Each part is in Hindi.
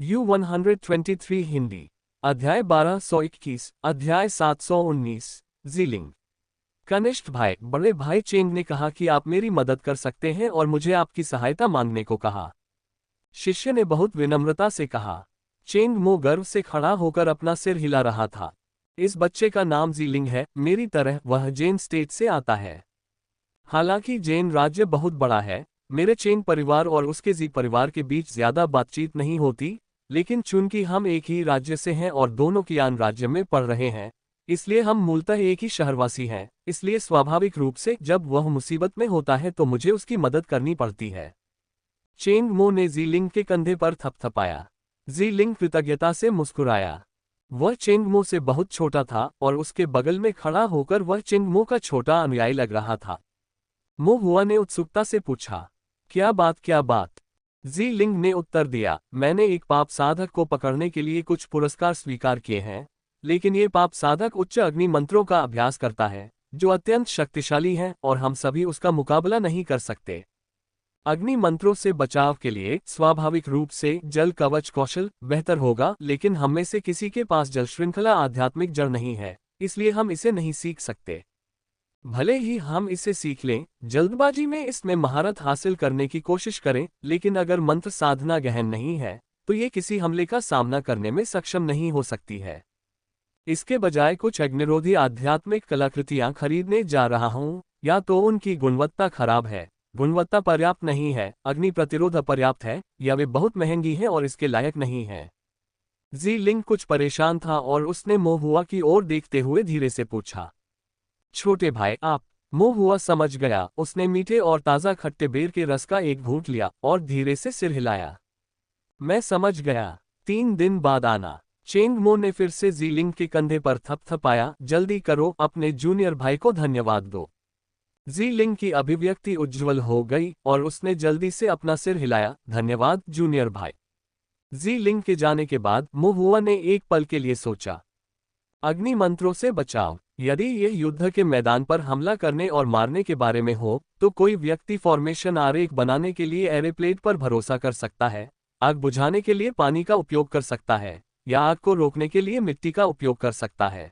U123 हिंदी। अध्याय 1221, अध्याय 719, जीलिंग। कनिष्ठ भाई, बड़े भाई चेंग ने कहा कि आप मेरी मदद कर सकते हैं और मुझे आपकी सहायता मांगने को कहा। शिष्य ने बहुत विनम्रता से कहा। चेंग मो गर्व से खड़ा होकर अपना सिर हिला रहा था। इस बच्चे का नाम जीलिंग है, मेरी तरह वह जैन स्टेट से आता है। हालांकि जैन राज्य बहुत बड़ा है, मेरे चेंग परिवार और उसके जी परिवार के बीच ज्यादा बातचीत नहीं होती, लेकिन चूंकि हम एक ही राज्य से हैं और दोनों कियान राज्य में पढ़ रहे हैं, इसलिए हम मूलतः एक ही शहरवासी हैं, इसलिए स्वाभाविक रूप से जब वह मुसीबत में होता है तो मुझे उसकी मदद करनी पड़ती है। चेंग मो ने जीलिंग के कंधे पर थपथपाया। जीलिंग कृतज्ञता से मुस्कुराया। वह चेंग मो से बहुत छोटा था और उसके बगल में खड़ा होकर वह चेंग मो का छोटा अनुयायी लग रहा था। मो हुआ ने उत्सुकता से पूछा, क्या बात क्या बात? जी लिंग ने उत्तर दिया, मैंने एक पाप साधक को पकड़ने के लिए कुछ पुरस्कार स्वीकार किए हैं, लेकिन ये पाप साधक उच्च अग्नि मंत्रों का अभ्यास करता है, जो अत्यंत शक्तिशाली हैं और हम सभी उसका मुकाबला नहीं कर सकते। अग्नि मंत्रों से बचाव के लिए स्वाभाविक रूप से जल कवच कौशल बेहतर होगा, लेकिन हम में से किसी के पास जल श्रृंखला आध्यात्मिक जड़ नहीं है, इसलिए हम इसे नहीं सीख सकते। भले ही हम इसे सीख लें, जल्दबाजी में इसमें महारत हासिल करने की कोशिश करें, लेकिन अगर मंत्र साधना गहन नहीं है तो ये किसी हमले का सामना करने में सक्षम नहीं हो सकती है। इसके बजाय कुछ अग्निरोधी आध्यात्मिक कलाकृतियां खरीदने जा रहा हूं, या तो उनकी गुणवत्ता खराब है, गुणवत्ता पर्याप्त नहीं है, अग्नि प्रतिरोध अपर्याप्त है, या वे बहुत महंगी हैं और इसके लायक नहीं है। जी लिंग कुछ परेशान था और उसने मो हुआ की ओर देखते हुए धीरे से पूछा, छोटे भाई आप? मो हुआ समझ गया। उसने मीठे और ताज़ा खट्टे बेर के रस का एक घूंट लिया और धीरे से सिर हिलाया। मैं समझ गया, 3 दिन बाद आना। चेंग मो ने फिर से जीलिंग के कंधे पर थपथपाया, जल्दी करो, अपने जूनियर भाई को धन्यवाद दो। जीलिंग की अभिव्यक्ति उज्ज्वल हो गई और उसने जल्दी से अपना सिर हिलाया, धन्यवाद जूनियर भाई। जीलिंग के जाने के बाद मो हुआ ने एक पल के लिए सोचा। अग्नि मंत्रों से बचाव। यदि यह युद्ध के मैदान पर हमला करने और मारने के बारे में हो, तो कोई व्यक्ति फॉर्मेशन आरेख बनाने के लिए एरेप्लेट पर भरोसा कर सकता है, आग बुझाने के लिए पानी का उपयोग कर सकता है, या आग को रोकने के लिए मिट्टी का उपयोग कर सकता है।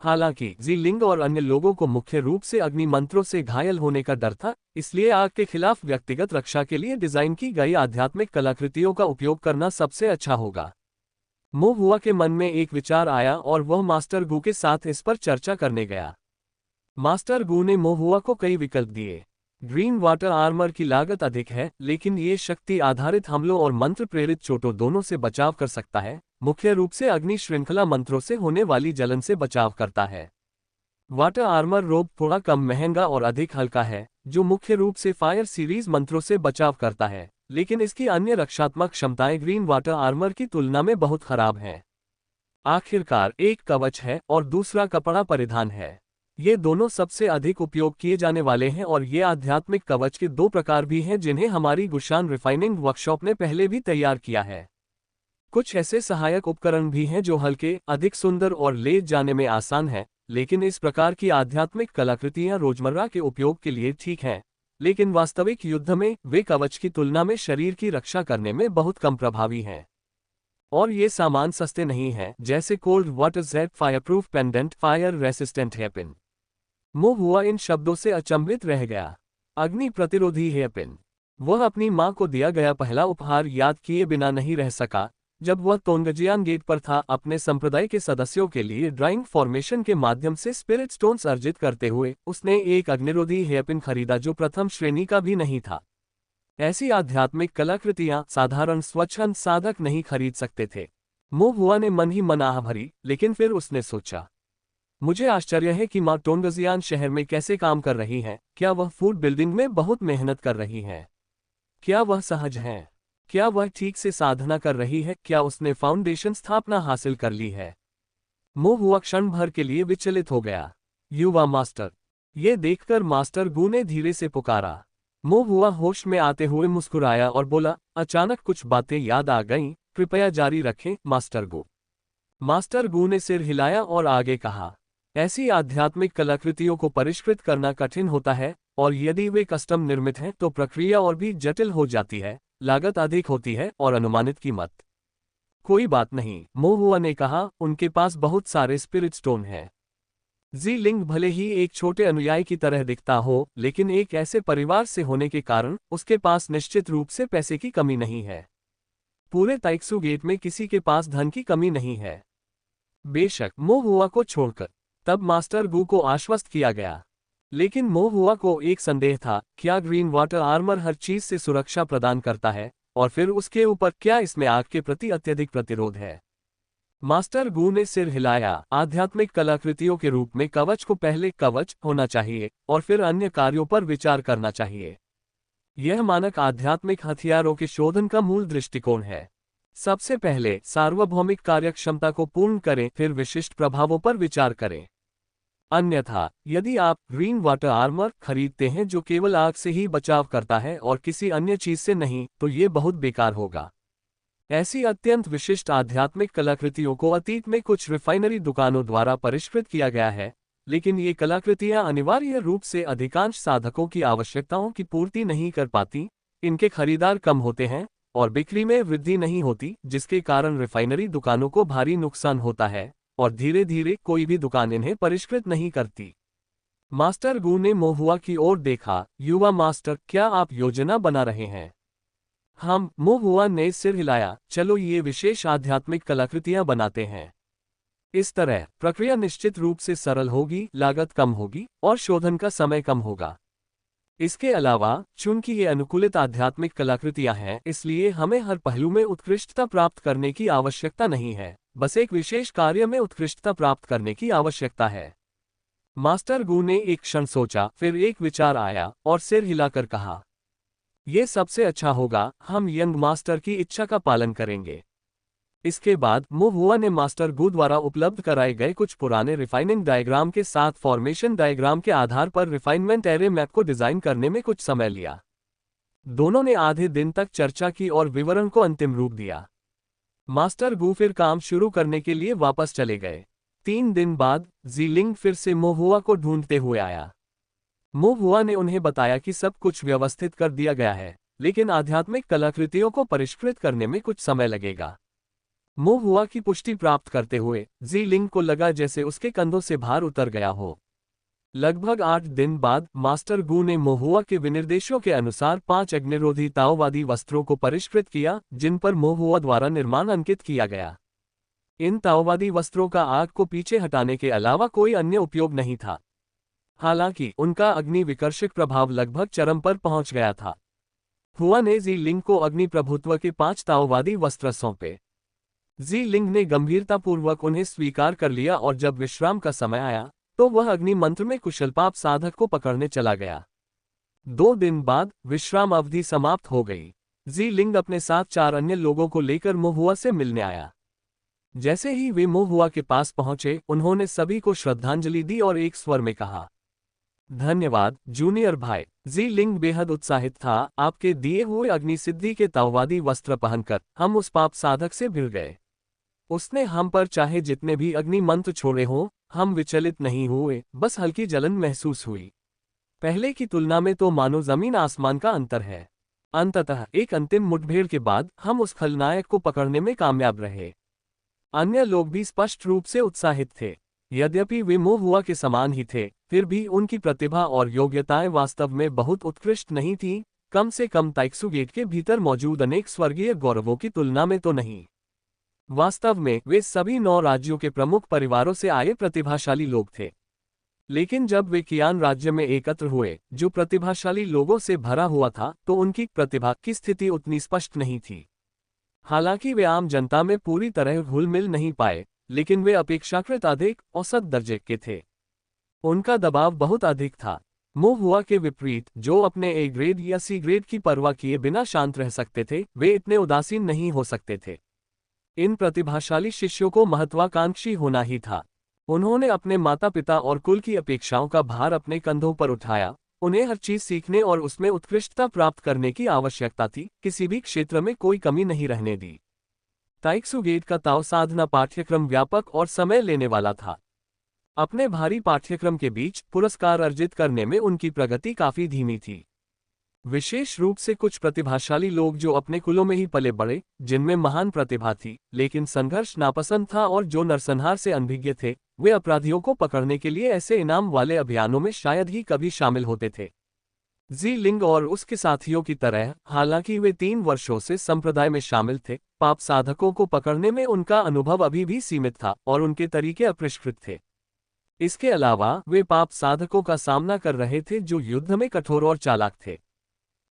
हालांकि जी लिंग और अन्य लोगों को मुख्य रूप से अग्नि मंत्रों से घायल होने का डर था, इसलिए आग के खिलाफ व्यक्तिगत रक्षा के लिए डिजाइन की गई आध्यात्मिक कलाकृतियों का उपयोग करना सबसे अच्छा होगा। मो हुआ के मन में एक विचार आया और वह मास्टर गू के साथ इस पर चर्चा करने गया। मास्टर गू ने मो हुआ को कई विकल्प दिए। ग्रीन वाटर आर्मर की लागत अधिक है, लेकिन ये शक्ति आधारित हमलों और मंत्र प्रेरित चोटों दोनों से बचाव कर सकता है। मुख्य रूप से अग्नि श्रृंखला मंत्रों से होने वाली जलन से बचाव करता है। वाटर आर्मर रोब थोड़ा कम महंगा और अधिक हल्का है, जो मुख्य रूप से फायर सीरीज मंत्रों से बचाव करता है, लेकिन इसकी अन्य रक्षात्मक क्षमताएं ग्रीन वाटर आर्मर की तुलना में बहुत खराब हैं। आखिरकार एक कवच है और दूसरा कपड़ा परिधान है। ये दोनों सबसे अधिक उपयोग किए जाने वाले हैं और ये आध्यात्मिक कवच के 2 प्रकार भी हैं जिन्हें हमारी गुशान रिफाइनिंग वर्कशॉप ने पहले भी तैयार किया है। कुछ ऐसे सहायक उपकरण भी हैं जो हल्के, अधिक सुंदर और ले जाने में आसान हैं, लेकिन इस प्रकार की आध्यात्मिक कलाकृतियां रोजमर्रा के उपयोग के लिए ठीक हैं, लेकिन वास्तविक युद्ध में वे कवच की तुलना में शरीर की रक्षा करने में बहुत कम प्रभावी हैं। और ये सामान सस्ते नहीं हैं, जैसे cold water jet fireproof pendant, fire resistant hairpin. मो हुआ इन शब्दों से अचंभित रह गया। अग्नि प्रतिरोधी हेयरपिन। वह अपनी मां को दिया गया पहला उपहार याद किए बिना नहीं रह सका। जब वह तोंगजियान गेट पर था, अपने संप्रदाय के सदस्यों के लिए ड्राइंग फॉर्मेशन के माध्यम से स्पिरिट स्टोन्स अर्जित करते हुए उसने एक अग्निरोधी हेयरपिन खरीदा जो प्रथम श्रेणी का भी नहीं था। ऐसी आध्यात्मिक कलाकृतियां साधारण स्वच्छंद साधक नहीं खरीद सकते थे। मो हुआ ने मन ही मन आह भरी, लेकिन फिर उसने सोचा, मुझे आश्चर्य है कि माँ टोंगजियान शहर में कैसे काम कर रही हैं। क्या वह फूड बिल्डिंग में बहुत मेहनत कर रही हैं? क्या वह सहज हैं? क्या वह ठीक से साधना कर रही है? क्या उसने फाउंडेशन स्थापना हासिल कर ली है? मो हुआ क्षण भर के लिए विचलित हो गया। युवा मास्टर। ये देखकर मास्टर गू ने धीरे से पुकारा। मो हुआ होश में आते हुए मुस्कुराया और बोला, अचानक कुछ बातें याद आ गईं, कृपया जारी रखें मास्टर गू। मास्टर गू ने सिर हिलाया और आगे कहा, ऐसी आध्यात्मिक कलाकृतियों को परिष्कृत करना कठिन होता है, और यदि वे कस्टम निर्मित हैं तो प्रक्रिया और भी जटिल हो जाती है, लागत अधिक होती है और अनुमानित कीमत कोई बात नहीं, मोहुआ ने कहा, उनके पास बहुत सारे स्पिरिट स्टोन हैं। जी लिंग भले ही एक छोटे अनुयायी की तरह दिखता हो, लेकिन एक ऐसे परिवार से होने के कारण उसके पास निश्चित रूप से पैसे की कमी नहीं है। पूरे ताइक्सू गेट में किसी के पास धन की कमी नहीं है। बेशक मोहुआ को छोड़कर। तब मास्टर गू को आश्वस्त किया गया। लेकिन मोहुआ को एक संदेह था, क्या ग्रीन वाटर आर्मर हर चीज से सुरक्षा प्रदान करता है, और फिर उसके ऊपर क्या इसमें आग के प्रति अत्यधिक प्रतिरोध है? मास्टर गू ने सिर हिलाया। आध्यात्मिक कलाकृतियों के रूप में कवच को पहले कवच होना चाहिए और फिर अन्य कार्यों पर विचार करना चाहिए। यह मानक आध्यात्मिक हथियारों के शोधन का मूल दृष्टिकोण है। सबसे पहले सार्वभौमिक कार्यक्षमता को पूर्ण करें, फिर विशिष्ट प्रभावों पर विचार करें। अन्यथा, यदि आप ग्रीन वाटर आर्मर खरीदते हैं जो केवल आग से ही बचाव करता है और किसी अन्य चीज से नहीं, तो ये बहुत बेकार होगा। ऐसी अत्यंत विशिष्ट आध्यात्मिक कलाकृतियों को अतीत में कुछ रिफाइनरी दुकानों द्वारा परिष्कृत किया गया है, लेकिन ये कलाकृतियां अनिवार्य रूप से अधिकांश साधकों की आवश्यकताओं की पूर्ति नहीं कर पाती, इनके खरीदार कम होते हैं और बिक्री में वृद्धि नहीं होती, जिसके कारण रिफाइनरी दुकानों को भारी नुकसान होता है और धीरे धीरे कोई भी दुकान इन्हें परिष्कृत नहीं करती। मास्टर गू ने मोहुआ की ओर देखा। युवा मास्टर, क्या आप योजना बना रहे हैं? हम, मोहुआ ने सिर हिलाया। चलो ये विशेष आध्यात्मिक कलाकृतियां बनाते हैं। इस तरह प्रक्रिया निश्चित रूप से सरल होगी, लागत कम होगी और शोधन का समय कम होगा। इसके अलावा, चूंकि ये अनुकूलित आध्यात्मिक कलाकृतियां हैं, इसलिए हमें हर पहलू में उत्कृष्टता प्राप्त करने की आवश्यकता नहीं है, बस एक विशेष कार्य में उत्कृष्टता प्राप्त करने की आवश्यकता है। मास्टर गू ने एक क्षण सोचा, फिर एक विचार आया और सिर हिलाकर कहा, यह सबसे अच्छा होगा, हम यंग मास्टर की इच्छा का पालन करेंगे। इसके बाद मोहुआ ने मास्टर गू द्वारा उपलब्ध कराए गए कुछ पुराने रिफाइनिंग डायग्राम के साथ फॉर्मेशन डायग्राम के आधार पर रिफाइनमेंट एरे मैप को डिजाइन करने में कुछ समय लिया। दोनों ने आधे दिन तक चर्चा की और विवरण को अंतिम रूप दिया। मास्टर गू फिर काम शुरू करने के लिए वापस चले गए। 3 दिन बाद जीलिंग फिर से मोहुआ को ढूंढते हुए आया। मोहुआ ने उन्हें बताया कि सब कुछ व्यवस्थित कर दिया गया है, लेकिन आध्यात्मिक कलाकृतियों को परिष्कृत करने में कुछ समय लगेगा। मोहुआ की पुष्टि प्राप्त करते हुए जीलिंग को लगा जैसे उसके कंधों से भार उतर गया हो। लगभग 8 दिन बाद मास्टर गू ने मोहुआ के विनिर्देशों के अनुसार 5 अग्निरोधी ताओवादी वस्त्रों को परिष्कृत किया, जिन पर मोहुआ द्वारा निर्माण अंकित किया गया। इन ताओवादी वस्त्रों का आग को पीछे हटाने के अलावा कोई अन्य उपयोग नहीं था। हालांकि उनका अग्नि विकर्षक प्रभाव लगभग चरम पर पहुंच गया था। हुआ ने जी लिंग को अग्नि प्रभुत्व के 5 ताओवादी वस्त्र सौंपे। जी लिंग ने गंभीरतापूर्वक उन्हें स्वीकार कर लिया और जब विश्राम का समय आया तो वह अग्नि मंत्र में कुशलपाप साधक को पकड़ने चला गया। 2 दिन बाद विश्राम अवधि समाप्त हो गई। जी लिंग अपने साथ 4 अन्य लोगों को लेकर मोहुआ से मिलने आया। जैसे ही वे मोहुआ के पास पहुंचे, उन्होंने सभी को श्रद्धांजलि दी और एक स्वर में कहा, धन्यवाद जूनियर भाई। जी लिंग बेहद उत्साहित था। आपके दिए हुए अग्नि सिद्धि के ताओवादी वस्त्र पहनकर हम उस पाप साधक से भिड़ गए। उसने हम पर चाहे जितने भी अग्नि मंत्र छोड़े हों, हम विचलित नहीं हुए, बस हल्की जलन महसूस हुई। पहले की तुलना में तो मानो जमीन आसमान का अंतर है। अंततः एक अंतिम मुठभेड़ के बाद हम उस खलनायक को पकड़ने में कामयाब रहे। अन्य लोग भी स्पष्ट रूप से उत्साहित थे। यद्यपि वे मोहुआ के समान ही थे, फिर भी उनकी प्रतिभा और योग्यताएं वास्तव में बहुत उत्कृष्ट नहीं थीं, कम से कम ताइक्सू गेट के भीतर मौजूद अनेक स्वर्गीय गौरवों की तुलना में तो नहीं। वास्तव में वे सभी 9 राज्यों के प्रमुख परिवारों से आए प्रतिभाशाली लोग थे। लेकिन जब वे कियान राज्य में एकत्र हुए, जो प्रतिभाशाली लोगों से भरा हुआ था, तो उनकी प्रतिभा की स्थिति उतनी स्पष्ट नहीं थी। हालांकि वे आम जनता में पूरी तरह घुल मिल नहीं पाए, लेकिन वे अपेक्षाकृत अधिक औसत दर्जे के थे। उनका दबाव बहुत अधिक था। मोहुआ के विपरीत, जो अपने ए ग्रेड या सी ग्रेड की परवाह किए बिना शांत रह सकते थे, वे इतने उदासीन नहीं हो सकते थे। इन प्रतिभाशाली शिष्यों को महत्वाकांक्षी होना ही था। उन्होंने अपने माता पिता और कुल की अपेक्षाओं का भार अपने कंधों पर उठाया। उन्हें हर चीज सीखने और उसमें उत्कृष्टता प्राप्त करने की आवश्यकता थी, किसी भी क्षेत्र में कोई कमी नहीं रहने दी। ताइक्सू गेट का ताओ साधना पाठ्यक्रम व्यापक और समय लेने वाला था। अपने भारी पाठ्यक्रम के बीच पुरस्कार अर्जित करने में उनकी प्रगति काफी धीमी थी। विशेष रूप से कुछ प्रतिभाशाली लोग जो अपने कुलों में ही पले बड़े, जिनमें महान प्रतिभा थी, लेकिन संघर्ष नापसंद था और जो नरसंहार से अनभिज्ञ थे, वे अपराधियों को पकड़ने के लिए ऐसे इनाम वाले अभियानों में शायद ही कभी शामिल होते थे। जी लिंग और उसके साथियों की तरह, हालांकि वे 3 वर्षों से संप्रदाय में शामिल थे, पाप साधकों को पकड़ने में उनका अनुभव अभी भी सीमित था और उनके तरीके अपरिष्कृत थे। इसके अलावा वे पाप साधकों का सामना कर रहे थे जो युद्ध में कठोर और चालाक थे।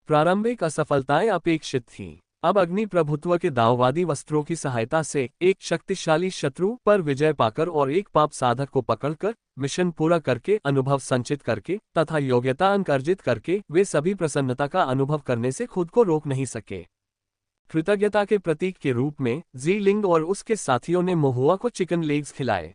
प्रारंभिक असफलताएं अपेक्षित थीं। अब अग्नि प्रभुत्व के दाववादी वस्त्रों की सहायता से एक शक्तिशाली शत्रु पर विजय पाकर और एक पाप साधक को पकड़कर, मिशन पूरा करके, अनुभव संचित करके तथा योग्यता अंक अर्जित करके वे सभी प्रसन्नता का अनुभव करने से खुद को रोक नहीं सके। कृतज्ञता के प्रतीक के रूप में जी लिंग और उसके साथियों ने महुआ को चिकन लेग्स खिलाए।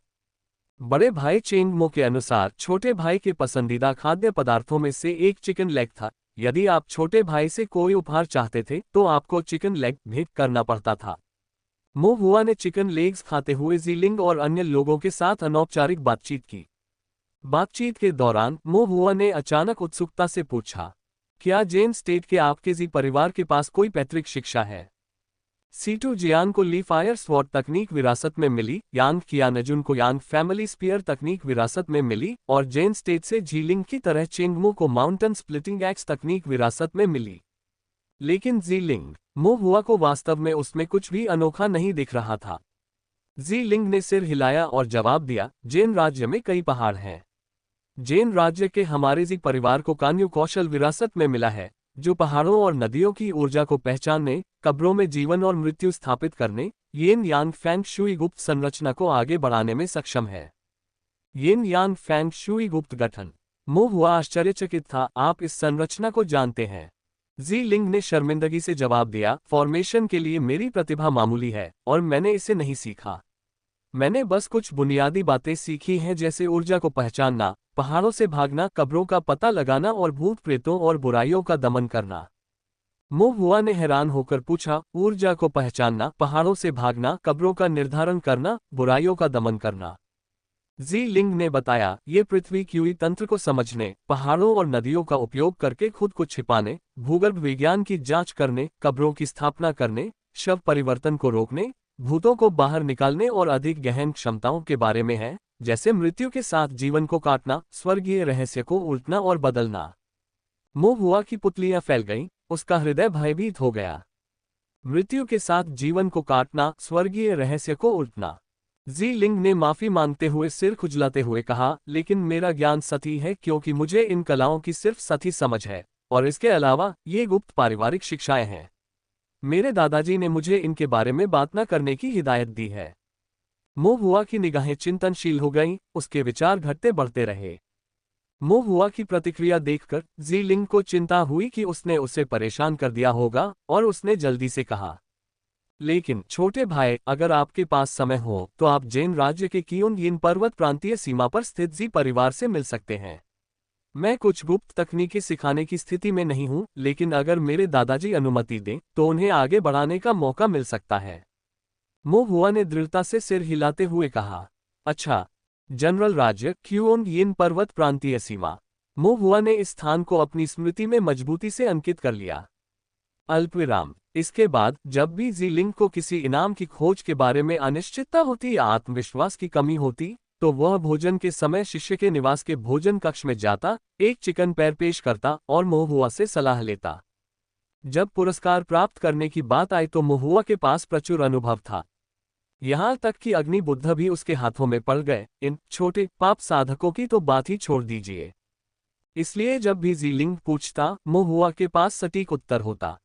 बड़े भाई चेंग मो के अनुसार छोटे भाई के पसंदीदा खाद्य पदार्थों में से एक चिकन लेग था। यदि आप छोटे भाई से कोई उपहार चाहते थे तो आपको चिकन लेग भेंट करना पड़ता था। मो हुआ ने चिकन लेग्स खाते हुए जीलिंग और अन्य लोगों के साथ अनौपचारिक बातचीत की। बातचीत के दौरान मो हुआ ने अचानक उत्सुकता से पूछा, क्या जेन स्टेट के आपके जी परिवार के पास कोई पैतृक शिक्षा है? सीटू जियान को ली फायर स्वॉर्ड तकनीक विरासत में मिली, यांग कियानजुन को यांग फैमिली स्पीयर तकनीक विरासत में मिली और जेन स्टेट से जीलिंग की तरह चेंगमू को माउंटेन स्प्लिटिंग एक्स तकनीक विरासत में मिली। लेकिन जीलिंग मो हुआ को वास्तव में उसमें कुछ भी अनोखा नहीं दिख रहा था। जीलिंग ने सिर हिलाया और जवाब दिया, जेन राज्य में कई पहाड़ हैं। जेन राज्य के हमारे जी परिवार को कान्यु कौशल विरासत में मिला है, जो पहाड़ों और नदियों की ऊर्जा को पहचानने, कब्रों में जीवन और मृत्यु स्थापित करने, येन यांग फैंग शुई गुप्त संरचना को आगे बढ़ाने में सक्षम है। येन यांग फैंग शुई गुप्त गठन। मो हुआ आश्चर्यचकित था, आप इस संरचना को जानते हैं? जी लिंग ने शर्मिंदगी से जवाब दिया, फॉर्मेशन के लिए मेरी प्रतिभा मामूली है और मैंने इसे नहीं सीखा। मैंने बस कुछ बुनियादी बातें सीखी हैं, जैसे ऊर्जा को पहचानना, पहाड़ों से भागना, कब्रों का पता लगाना और भूत प्रेतों और बुराइयों का दमन करना। मो हुआ ने हैरान होकर पूछा, ऊर्जा को पहचानना, पहाड़ों से भागना, कब्रों का निर्धारण करना, बुराइयों का दमन करना? जी लिंग ने बताया, ये पृथ्वी क्यूई तंत्र को समझने, पहाड़ों और नदियों का उपयोग करके खुद को छिपाने, भूगर्भ विज्ञान की जांच करने, कब्रों की स्थापना करने, शव परिवर्तन को रोकने, भूतों को बाहर निकालने और अधिक गहन क्षमताओं के बारे में है, जैसे मृत्यु के साथ जीवन को काटना, स्वर्गीय रहस्य को उल्टना और बदलना। मो हुआ की पुतलियां फैल गईं, उसका हृदय भयभीत हो गया। मृत्यु के साथ जीवन को काटना, स्वर्गीय रहस्य को उल्टना। जी लिंग ने माफी मांगते हुए सिर खुजलाते हुए कहा, लेकिन मेरा ज्ञान सती है क्योंकि मुझे इन कलाओं की सिर्फ सती समझ है, और इसके अलावा ये गुप्त पारिवारिक शिक्षाएं हैं। मेरे दादाजी ने मुझे इनके बारे में बात न करने की हिदायत दी है। मो हुआ की निगाहें चिंतनशील हो गईं, उसके विचार घटते बढ़ते रहे। मो हुआ की प्रतिक्रिया देखकर जी लिंग को चिंता हुई कि उसने उसे परेशान कर दिया होगा और उसने जल्दी से कहा, लेकिन छोटे भाई, अगर आपके पास समय हो तो आप जेन राज्य के कियोन यिन पर्वत प्रांतीय सीमा पर स्थित जी परिवार से मिल सकते हैं। मैं कुछ गुप्त तकनीकें सिखाने की स्थिति में नहीं हूं, लेकिन अगर मेरे दादाजी अनुमति दें तो उन्हें आगे बढ़ाने का मौका मिल सकता है। मो हुआ ने दृढ़ता से सिर हिलाते हुए कहा, अच्छा, जनरल राज्य क्यूओन यिन पर्वत प्रांतीय सीमा। मो हुआ ने इस स्थान को अपनी स्मृति में मजबूती से अंकित कर लिया। अल्पविराम। इसके बाद जब भी जी लिंग को किसी इनाम की खोज के बारे में अनिश्चितता होती या आत्मविश्वास की कमी होती, तो वह भोजन के समय शिष्य के निवास के भोजन कक्ष में जाता, एक चिकन पैर पेश करता और मोहुआ से सलाह लेता। जब पुरस्कार प्राप्त करने की बात आई तो मोहुआ के पास प्रचुर अनुभव था। यहां तक कि अग्नि बुद्ध भी उसके हाथों में पड़ गए। इन छोटे पाप साधकों की तो बात ही छोड़ दीजिए। इसलिए जब भी जी लिंग पूछता, मोहुआ के पास सटीक उत्तर होता।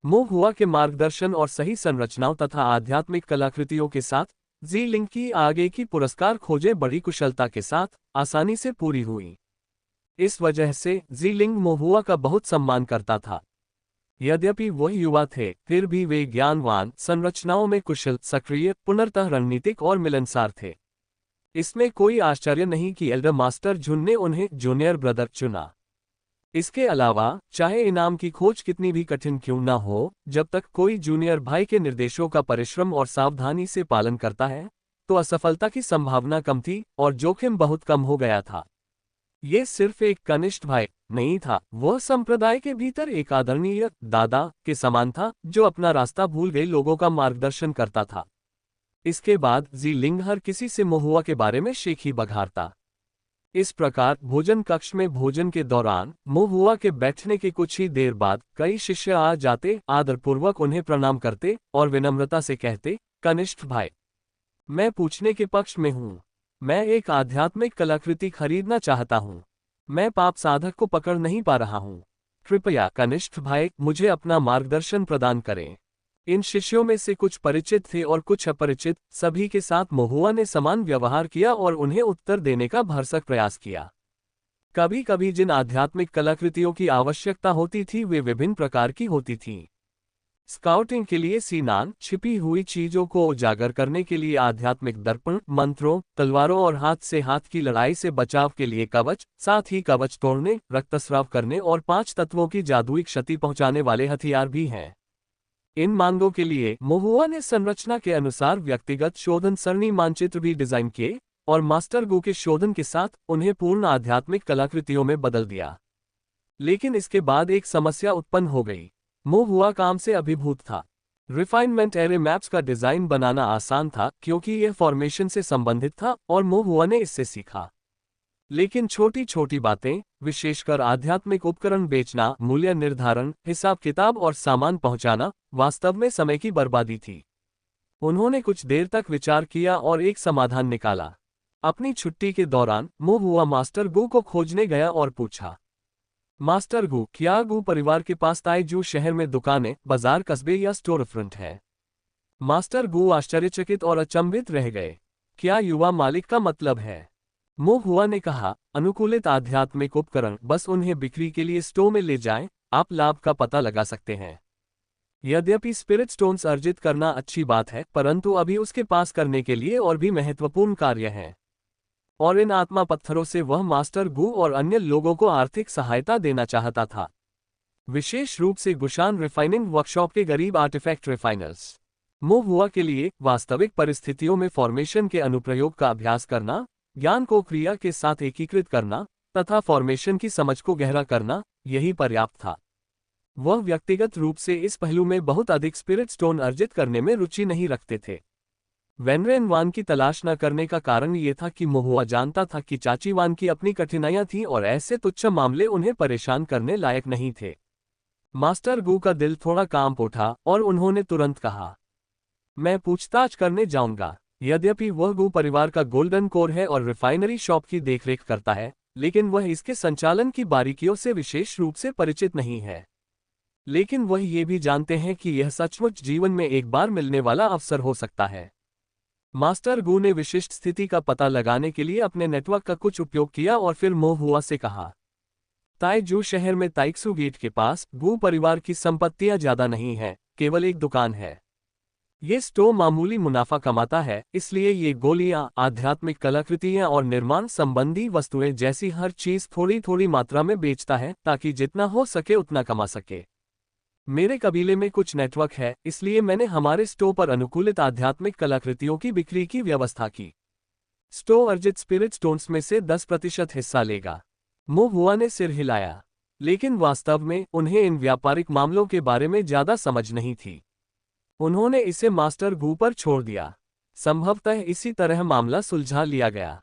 मो हुआ के मार्गदर्शन और सही संरचनाओं तथा आध्यात्मिक कलाकृतियों के साथ जी लिंग की आगे की पुरस्कार खोजें बड़ी कुशलता के साथ आसानी से पूरी हुई। इस वजह से जी लिंग मो हुआ का बहुत सम्मान करता था। यद्यपि वह युवा थे, फिर भी वे ज्ञानवान, संरचनाओं में कुशल, सक्रिय, पुनर्तः रणनीतिक और मिलनसार थे। इसमें कोई आश्चर्य नहीं कि एल्डर मास्टर झुन ने उन्हें जूनियर ब्रदर चुना। इसके अलावा चाहे इनाम की खोज कितनी भी कठिन क्यों न हो, जब तक कोई जूनियर भाई के निर्देशों का परिश्रम और सावधानी से पालन करता है, तो असफलता की संभावना कम थी और जोखिम बहुत कम हो गया था। ये सिर्फ एक कनिष्ठ भाई नहीं था, वह संप्रदाय के भीतर एक आदरणीय दादा के समान था जो अपना रास्ता भूल गए लोगों का मार्गदर्शन करता था। इसके बाद जी लिंग हर किसी से महुआ के बारे में शेखी बघारता। इस प्रकार भोजन कक्ष में भोजन के दौरान महुआ के बैठने के कुछ ही देर बाद कई शिष्य आ जाते, आदरपूर्वक उन्हें प्रणाम करते और विनम्रता से कहते, कनिष्ठ भाई, मैं पूछने के पक्ष में हूँ। मैं एक आध्यात्मिक कलाकृति खरीदना चाहता हूँ। मैं पाप साधक को पकड़ नहीं पा रहा हूँ। कृपया कनिष्ठ भाई मुझे अपना मार्गदर्शन प्रदान करें। इन शिष्यों में से कुछ परिचित थे और कुछ अपरिचित, सभी के साथ महुआ ने समान व्यवहार किया और उन्हें उत्तर देने का भरसक प्रयास किया। कभी कभी जिन आध्यात्मिक कलाकृतियों की आवश्यकता होती थी वे विभिन्न प्रकार की होती थीं। स्काउटिंग के लिए सीनान, छिपी हुई चीजों को उजागर करने के लिए आध्यात्मिक दर्पण, मंत्रों, तलवारों और हाथ से हाथ की लड़ाई से बचाव के लिए कवच, साथ ही कवच तोड़ने, रक्तस्राव करने और 5 तत्वों की जादुई क्षति पहुंचाने वाले हथियार भी हैं। इन मांगों के लिए महुआ ने संरचना के अनुसार व्यक्तिगत शोधन सरणी मानचित्र भी डिजाइन किए और मास्टर गू के शोधन के साथ उन्हें पूर्ण आध्यात्मिक कलाकृतियों में बदल दिया। लेकिन इसके बाद एक समस्या उत्पन्न हो गई। महुआ काम से अभिभूत था। रिफाइनमेंट एरे मैप्स का डिजाइन बनाना आसान था क्योंकि यह फॉर्मेशन से संबंधित था और महुआ ने इससे सीखा। लेकिन छोटी छोटी बातें, विशेषकर आध्यात्मिक उपकरण बेचना, मूल्य निर्धारण, हिसाब किताब और सामान पहुंचाना, वास्तव में समय की बर्बादी थी। उन्होंने कुछ देर तक विचार किया और एक समाधान निकाला। अपनी छुट्टी के दौरान महुआ मास्टर गू को खोजने गया और पूछा, मास्टर गू, क्या गू परिवार के पास ताइजू शहर में दुकानें, बाजार, कस्बे या स्टोर फ्रंट है? मास्टर गू आश्चर्यचकित और अचंभित रह गए। क्या युवा मालिक का मतलब है? महुआ ने कहा, अनुकूलित आध्यात्मिक उपकरण, बस उन्हें बिक्री के लिए स्टोर में ले जाएं, आप लाभ का पता लगा सकते हैं। यद्यपि स्पिरिट स्टोन्स अर्जित करना अच्छी बात है, परंतु अभी उसके पास करने के लिए और भी महत्वपूर्ण कार्य हैं। और इन आत्मा पत्थरों से वह मास्टर गू और अन्य लोगों को आर्थिक सहायता देना चाहता था, विशेष रूप से गुशान रिफाइनिंग वर्कशॉप के गरीब आर्टिफैक्ट रिफाइनर्स। महुआ के लिए वास्तविक परिस्थितियों में फॉर्मेशन के अनुप्रयोग का अभ्यास करना, ज्ञान को क्रिया के साथ एकीकृत करना तथा फॉर्मेशन की समझ को गहरा करना, यही पर्याप्त था। वह व्यक्तिगत रूप से इस पहलू में बहुत अधिक स्पिरिट स्टोन अर्जित करने में रुचि नहीं रखते थे। वेनरेन वान की तलाश न करने का कारण ये था कि महुआ जानता था कि चाची वान की अपनी कठिनाइयां थीं और ऐसे तुच्छ मामले उन्हें परेशान करने लायक नहीं थे। मास्टर गू का दिल थोड़ा कांप उठा और उन्होंने तुरंत कहा, मैं पूछताछ करने जाऊंगा। यद्यपि वह गू परिवार का गोल्डन कोर है और रिफाइनरी शॉप की देखरेख करता है, लेकिन वह इसके संचालन की बारीकियों से विशेष रूप से परिचित नहीं है। लेकिन वह ये भी जानते हैं कि यह सचमुच जीवन में एक बार मिलने वाला अवसर हो सकता है। मास्टर गू ने विशिष्ट स्थिति का पता लगाने के लिए अपने नेटवर्क का कुछ उपयोग किया और फिर महुआ से कहा, ताइजू शहर में ताइक्सू गेट के पास गू परिवार की संपत्तियां ज्यादा नहीं हैं, केवल एक दुकान है। ये स्टोर मामूली मुनाफा कमाता है, इसलिए ये गोलियां, आध्यात्मिक कलाकृतियां और निर्माण संबंधी वस्तुएं जैसी हर चीज थोड़ी थोड़ी मात्रा में बेचता है ताकि जितना हो सके उतना कमा सके। मेरे कबीले में कुछ नेटवर्क है, इसलिए मैंने हमारे स्टोर पर अनुकूलित आध्यात्मिक कलाकृतियों की बिक्री की व्यवस्था की। स्टोर अर्जित स्पिरिट स्टोन्स में से 10% हिस्सा लेगा। महुआ ने सिर हिलाया, लेकिन वास्तव में उन्हें इन व्यापारिक मामलों के बारे में ज्यादा समझ नहीं थी। उन्होंने इसे मास्टर गू पर छोड़ दिया। संभवतः इसी तरह मामला सुलझा लिया गया।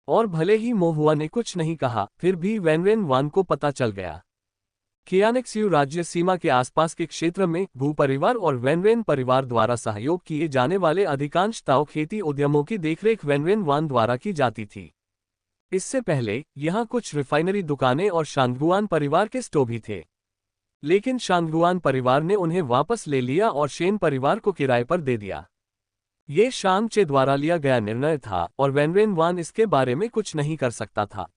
और भले ही महुआ ने कुछ नहीं कहा, फिर भी वेनरेन वान को पता चल गया। कियानेक्स्यू राज्य सीमा के आसपास के क्षेत्र में गू परिवार और वेनरेन परिवार द्वारा सहयोग किए जाने वाले अधिकांश ताओ खेती उद्यमों की देखरेख वेनरेन वान द्वारा की जाती थी। इससे पहले यहाँ कुछ रिफाइनरी दुकानें और शांगुआन परिवार के स्टोर भी थे, लेकिन शांगुआन परिवार ने उन्हें वापस ले लिया और शेन परिवार को किराए पर दे दिया। ये शांगचे द्वारा लिया गया निर्णय था और वेनरेन वान इसके बारे में कुछ नहीं कर सकता था।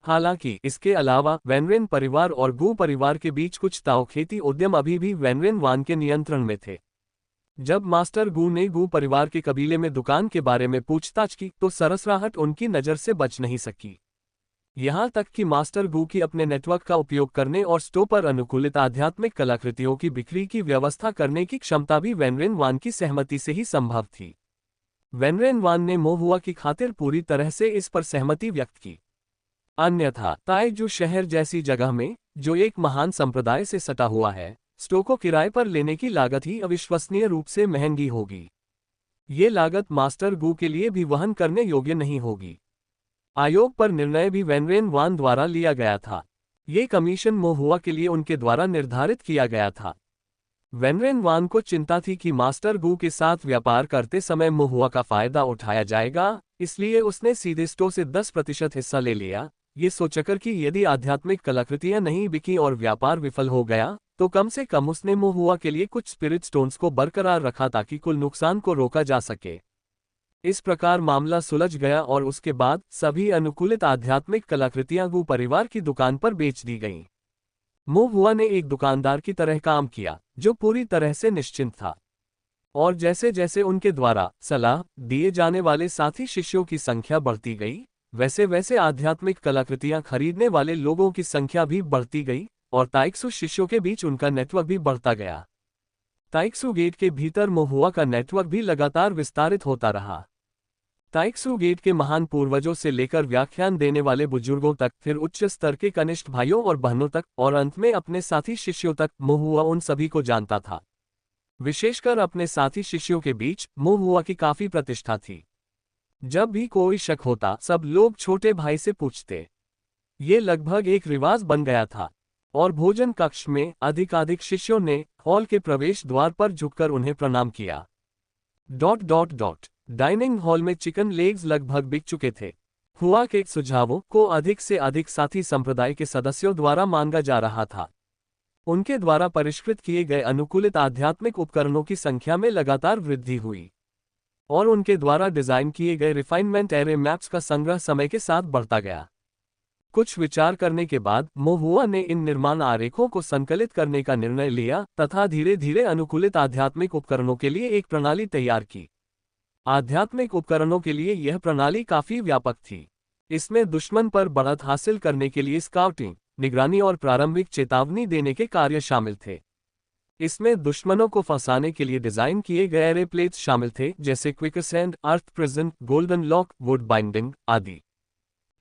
हालांकि इसके अलावा वेनरेन परिवार और गू परिवार के बीच कुछ ताओ खेती उद्यम अभी भी वेनरेन वान के नियंत्रण में थे। जब मास्टर गू ने गू परिवार के कबीले में दुकान के बारे में पूछताछ की तो सरसराहट उनकी नज़र से बच नहीं सकी। यहाँ तक कि मास्टर गू की अपने नेटवर्क का उपयोग करने और स्टोर पर अनुकूलित आध्यात्मिक कलाकृतियों की बिक्री की व्यवस्था करने की क्षमता भी वेनरेन वान की सहमति से ही संभव थी। वेनरेन वान ने महुआ की खातिर पूरी तरह से इस पर सहमति व्यक्त की। अन्यथा ताइजू शहर जैसी जगह में, जो एक महान संप्रदाय से सटा हुआ है, स्टो को किराए पर लेने की लागत ही अविश्वसनीय रूप से महंगी होगी। ये लागत मास्टर गू के लिए भी वहन करने योग्य नहीं होगी। आयोग पर निर्णय भी वेनरेन वान द्वारा लिया गया था। ये कमीशन मोहुआ के लिए उनके द्वारा निर्धारित किया गया था। वेनरेन वान को चिंता थी कि मास्टर गू के साथ व्यापार करते समय मोहुआ का फायदा उठाया जाएगा, इसलिए उसने सीधे स्टो से 10% हिस्सा ले लिया, ये सोचकर कि यदि आध्यात्मिक कलाकृतियां नहीं बिकी और व्यापार विफल हो गया, तो कम से कम उसने मोहुआ के लिए कुछ स्पिरिट स्टोन्स को बरकरार रखा ताकि कुल नुकसान को रोका जा सके। इस प्रकार मामला सुलझ गया और उसके बाद सभी अनुकूलित आध्यात्मिक कलाकृतियां गू परिवार की दुकान पर बेच दी गईं। मोहुआ ने एक दुकानदार की तरह काम किया, जो पूरी तरह से निश्चिंत था, और जैसे जैसे उनके द्वारा सलाह दिए जाने वाले साथी शिष्यों की संख्या बढ़ती गई, वैसे वैसे आध्यात्मिक कलाकृतियां खरीदने वाले लोगों की संख्या भी बढ़ती गई और ताइक्सू शिष्यों के बीच उनका नेटवर्क भी बढ़ता गया। ताइक्सू गेट के भीतर मोहुआ का नेटवर्क भी लगातार विस्तारित होता रहा। ताइक्सू गेट के महान पूर्वजों से लेकर व्याख्यान देने वाले बुजुर्गों तक, फिर उच्च स्तर के कनिष्ठ भाइयों और बहनों तक, और अंत में अपने साथी शिष्यों तक, मोहुआ उन सभी को जानता था। विशेषकर अपने साथी शिष्यों के बीच मोहुआ की काफी प्रतिष्ठा थी। जब भी कोई शक होता, सब लोग छोटे भाई से पूछते। ये लगभग एक रिवाज बन गया था, और भोजन कक्ष में अधिकाधिक शिष्यों ने हॉल के प्रवेश द्वार पर झुककर उन्हें प्रणाम किया। डाइनिंग हॉल में चिकन लेग्स लगभग बिक चुके थे। हुआ के सुझावों को अधिक से अधिक साथी संप्रदाय के सदस्यों द्वारा मांगा जा रहा था। उनके द्वारा परिष्कृत किए गए अनुकूलित आध्यात्मिक उपकरणों की संख्या में लगातार वृद्धि हुई, और उनके द्वारा डिजाइन किए गए रिफाइनमेंट एरे मैप्स का संग्रह समय के साथ बढ़ता गया। कुछ विचार करने के बाद मोहुआ ने इन निर्माण आरेखों को संकलित करने का निर्णय लिया तथा धीरे धीरे अनुकूलित आध्यात्मिक उपकरणों के लिए एक प्रणाली तैयार की। आध्यात्मिक उपकरणों के लिए यह प्रणाली काफी व्यापक थी। इसमें दुश्मन पर बढ़त हासिल करने के लिए स्काउटिंग, निगरानी और प्रारंभिक चेतावनी देने के कार्य शामिल थे। इसमें दुश्मनों को फंसाने के लिए डिजाइन किए गए एरे प्लेट्स शामिल थे, जैसे quicksand, earth prison, golden lock, would binding आदि।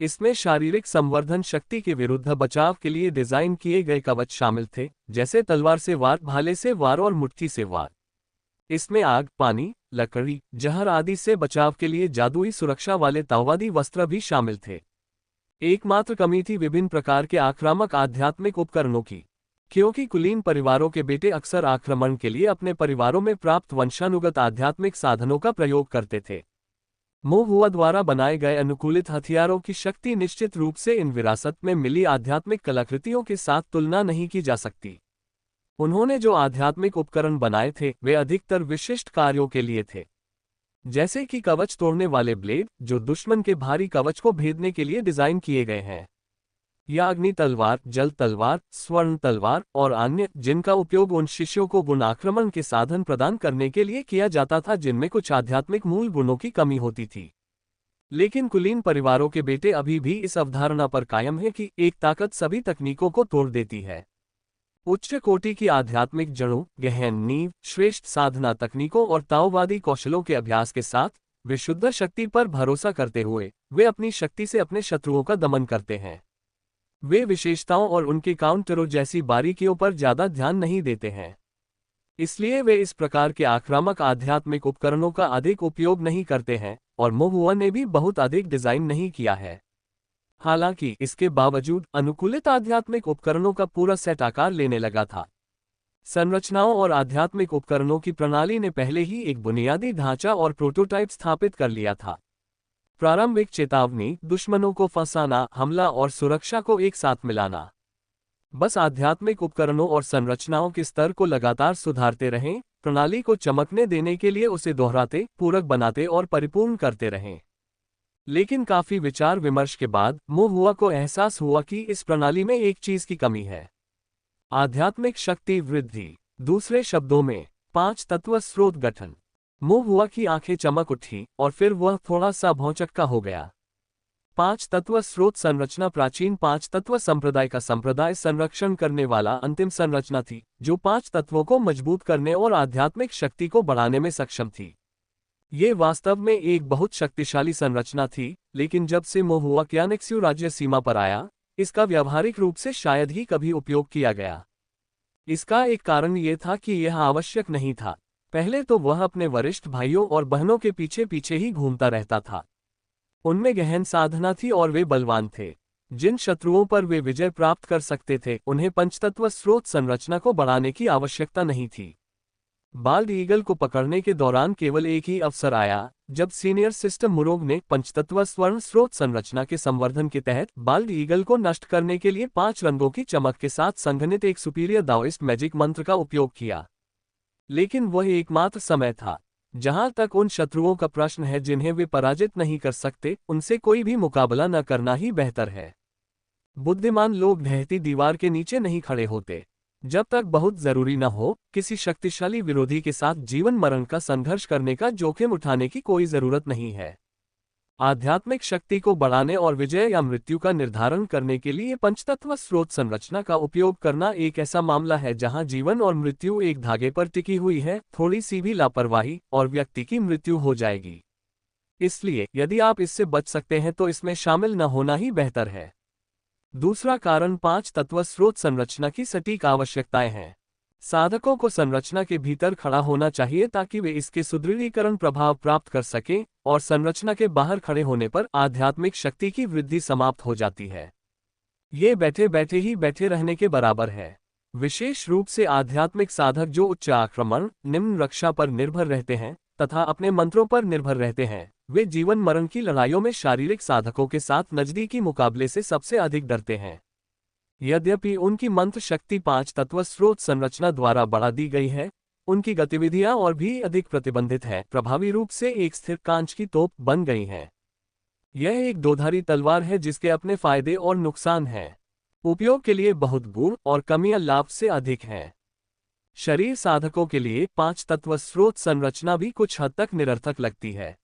इसमें शारीरिक संवर्धन शक्ति के विरुद्ध बचाव के लिए डिजाइन किए गए कवच शामिल थे, जैसे तलवार से वार, भाले से वार और मुट्ठी से वार। इसमें आग, पानी, लकड़ी, जहर आदि से बचाव के लिए जादुई सुरक्षा वाले ताओवादी वस्त्र भी शामिल थे। एकमात्र कमी थी विभिन्न प्रकार के आक्रामक आध्यात्मिक उपकरणों की, क्योंकि कुलीन परिवारों के बेटे अक्सर आक्रमण के लिए अपने परिवारों में प्राप्त वंशानुगत आध्यात्मिक साधनों का प्रयोग करते थे। मोहुआ द्वारा बनाए गए अनुकूलित हथियारों की शक्ति निश्चित रूप से इन विरासत में मिली आध्यात्मिक कलाकृतियों के साथ तुलना नहीं की जा सकती। उन्होंने जो आध्यात्मिक उपकरण बनाए थे वे अधिकतर विशिष्ट कार्यों के लिए थे, जैसे कि कवच तोड़ने वाले ब्लेड, जो दुश्मन के भारी कवच को भेदने के लिए डिजाइन किए गए हैं, या अग्नि तलवार, जल तलवार, स्वर्ण तलवार और अन्य, जिनका उपयोग उन शिष्यों को गुण आक्रमण के साधन प्रदान करने के लिए किया जाता था जिनमें कुछ आध्यात्मिक मूल गुणों की कमी होती थी। लेकिन कुलीन परिवारों के बेटे अभी भी इस अवधारणा पर कायम है कि एक ताकत सभी तकनीकों को तोड़ देती है। उच्च कोटि की आध्यात्मिक जड़ों, गहन नींव, श्रेष्ठ साधना तकनीकों और ताओवादी कौशलों के अभ्यास के साथ विशुद्ध शक्ति पर भरोसा करते हुए वे अपनी शक्ति से अपने शत्रुओं का दमन करते हैं। वे विशेषताओं और उनके काउंटरों जैसी बारीकियों पर ज्यादा ध्यान नहीं देते हैं, इसलिए वे इस प्रकार के आक्रामक आध्यात्मिक उपकरणों का अधिक उपयोग नहीं करते हैं, और मोहुआ ने भी बहुत अधिक डिजाइन नहीं किया है। हालांकि इसके बावजूद अनुकूलित आध्यात्मिक उपकरणों का पूरा सेट आकार लेने लगा था। संरचनाओं और आध्यात्मिक उपकरणों की प्रणाली ने पहले ही एक बुनियादी ढांचा और प्रोटोटाइप स्थापित कर लिया था। प्रारंभिक चेतावनी, दुश्मनों को फंसाना, हमला और सुरक्षा को एक साथ मिलाना। बस आध्यात्मिक उपकरणों और संरचनाओं के स्तर को लगातार सुधारते रहें, प्रणाली को चमकने देने के लिए उसे दोहराते, पूरक बनाते और परिपूर्ण करते रहें। लेकिन काफी विचार विमर्श के बाद मोहुआ को एहसास हुआ कि इस प्रणाली में एक चीज की कमी है: आध्यात्मिक शक्ति वृद्धि। दूसरे शब्दों में 5 तत्व स्रोत गठन। मोहुआ की आंखें चमक उठी और फिर वह थोड़ा सा भौंचक्का हो गया। 5 तत्व स्रोत संरचना प्राचीन 5 तत्व संप्रदाय का संप्रदाय संरक्षण करने वाला अंतिम संरचना थी, जो 5 तत्वों को मजबूत करने और आध्यात्मिक शक्ति को बढ़ाने में सक्षम थी। ये वास्तव में एक बहुत शक्तिशाली संरचना थी, लेकिन जब से मोहुआ क्यानेक्स्यू राज्य सीमा पर आया, इसका व्यावहारिक रूप से शायद ही कभी उपयोग किया गया। इसका एक कारण ये था कि यह आवश्यक नहीं था। पहले तो वह अपने वरिष्ठ भाइयों और बहनों के पीछे पीछे ही घूमता रहता था। उनमें गहन साधना थी और वे बलवान थे। जिन शत्रुओं पर वे विजय प्राप्त कर सकते थे, उन्हें पंचतत्व स्रोत संरचना को बढ़ाने की आवश्यकता नहीं थी। बाल्ड ईगल को पकड़ने के दौरान केवल एक ही अवसर आया, जब सीनियर सिस्टम मुरोग ने पंचतत्व स्वर्ण स्रोत संरचना के संवर्धन के तहत बाल्ड ईगल को नष्ट करने के लिए 5 रंगों की चमक के साथ संघनित एक सुपीरियर दाओइस्ट मैजिक मंत्र का उपयोग किया। लेकिन वह एकमात्र समय था। जहां तक उन शत्रुओं का प्रश्न है जिन्हें वे पराजित नहीं कर सकते, उनसे कोई भी मुकाबला न करना ही बेहतर है। बुद्धिमान लोग ढहती दीवार के नीचे नहीं खड़े होते। जब तक बहुत जरूरी न हो, किसी शक्तिशाली विरोधी के साथ जीवन मरण का संघर्ष करने का जोखिम उठाने की कोई जरूरत नहीं है। आध्यात्मिक शक्ति को बढ़ाने और विजय या मृत्यु का निर्धारण करने के लिए पंचतत्व स्रोत संरचना का उपयोग करना एक ऐसा मामला है जहां जीवन और मृत्यु एक धागे पर टिकी हुई है। थोड़ी सी भी लापरवाही और व्यक्ति की मृत्यु हो जाएगी। इसलिए यदि आप इससे बच सकते हैं तो इसमें शामिल न होना ही बेहतर है। दूसरा कारण 5 तत्व स्रोत संरचना की सटीक आवश्यकताएं हैं। साधकों को संरचना के भीतर खड़ा होना चाहिए ताकि वे इसके सुदृढ़ीकरण प्रभाव प्राप्त कर सकें, और संरचना के बाहर खड़े होने पर आध्यात्मिक शक्ति की वृद्धि समाप्त हो जाती है। ये बैठे बैठे ही बैठे रहने के बराबर है। विशेष रूप से आध्यात्मिक साधक जो उच्च आक्रमण, निम्न रक्षा पर निर्भर रहते हैं तथा अपने मंत्रों पर निर्भर रहते हैं, वे जीवन मरण की लड़ाइयों में शारीरिक साधकों के साथ नजदीकी मुकाबले से सबसे अधिक डरते हैं। यद्यपि उनकी मंत्र शक्ति 5 तत्व स्रोत संरचना द्वारा बढ़ा दी गई है, उनकी गतिविधियां और भी अधिक प्रतिबंधित है, प्रभावी रूप से एक स्थिर कांच की तोप बन गई हैं। यह एक दोधारी तलवार है जिसके अपने फायदे और नुकसान हैं। उपयोग के लिए बहुत गुण और कमियां लाभ से अधिक हैं। शरीर साधकों के लिए 5 तत्व स्रोत संरचना भी कुछ हद तक निरर्थक लगती है।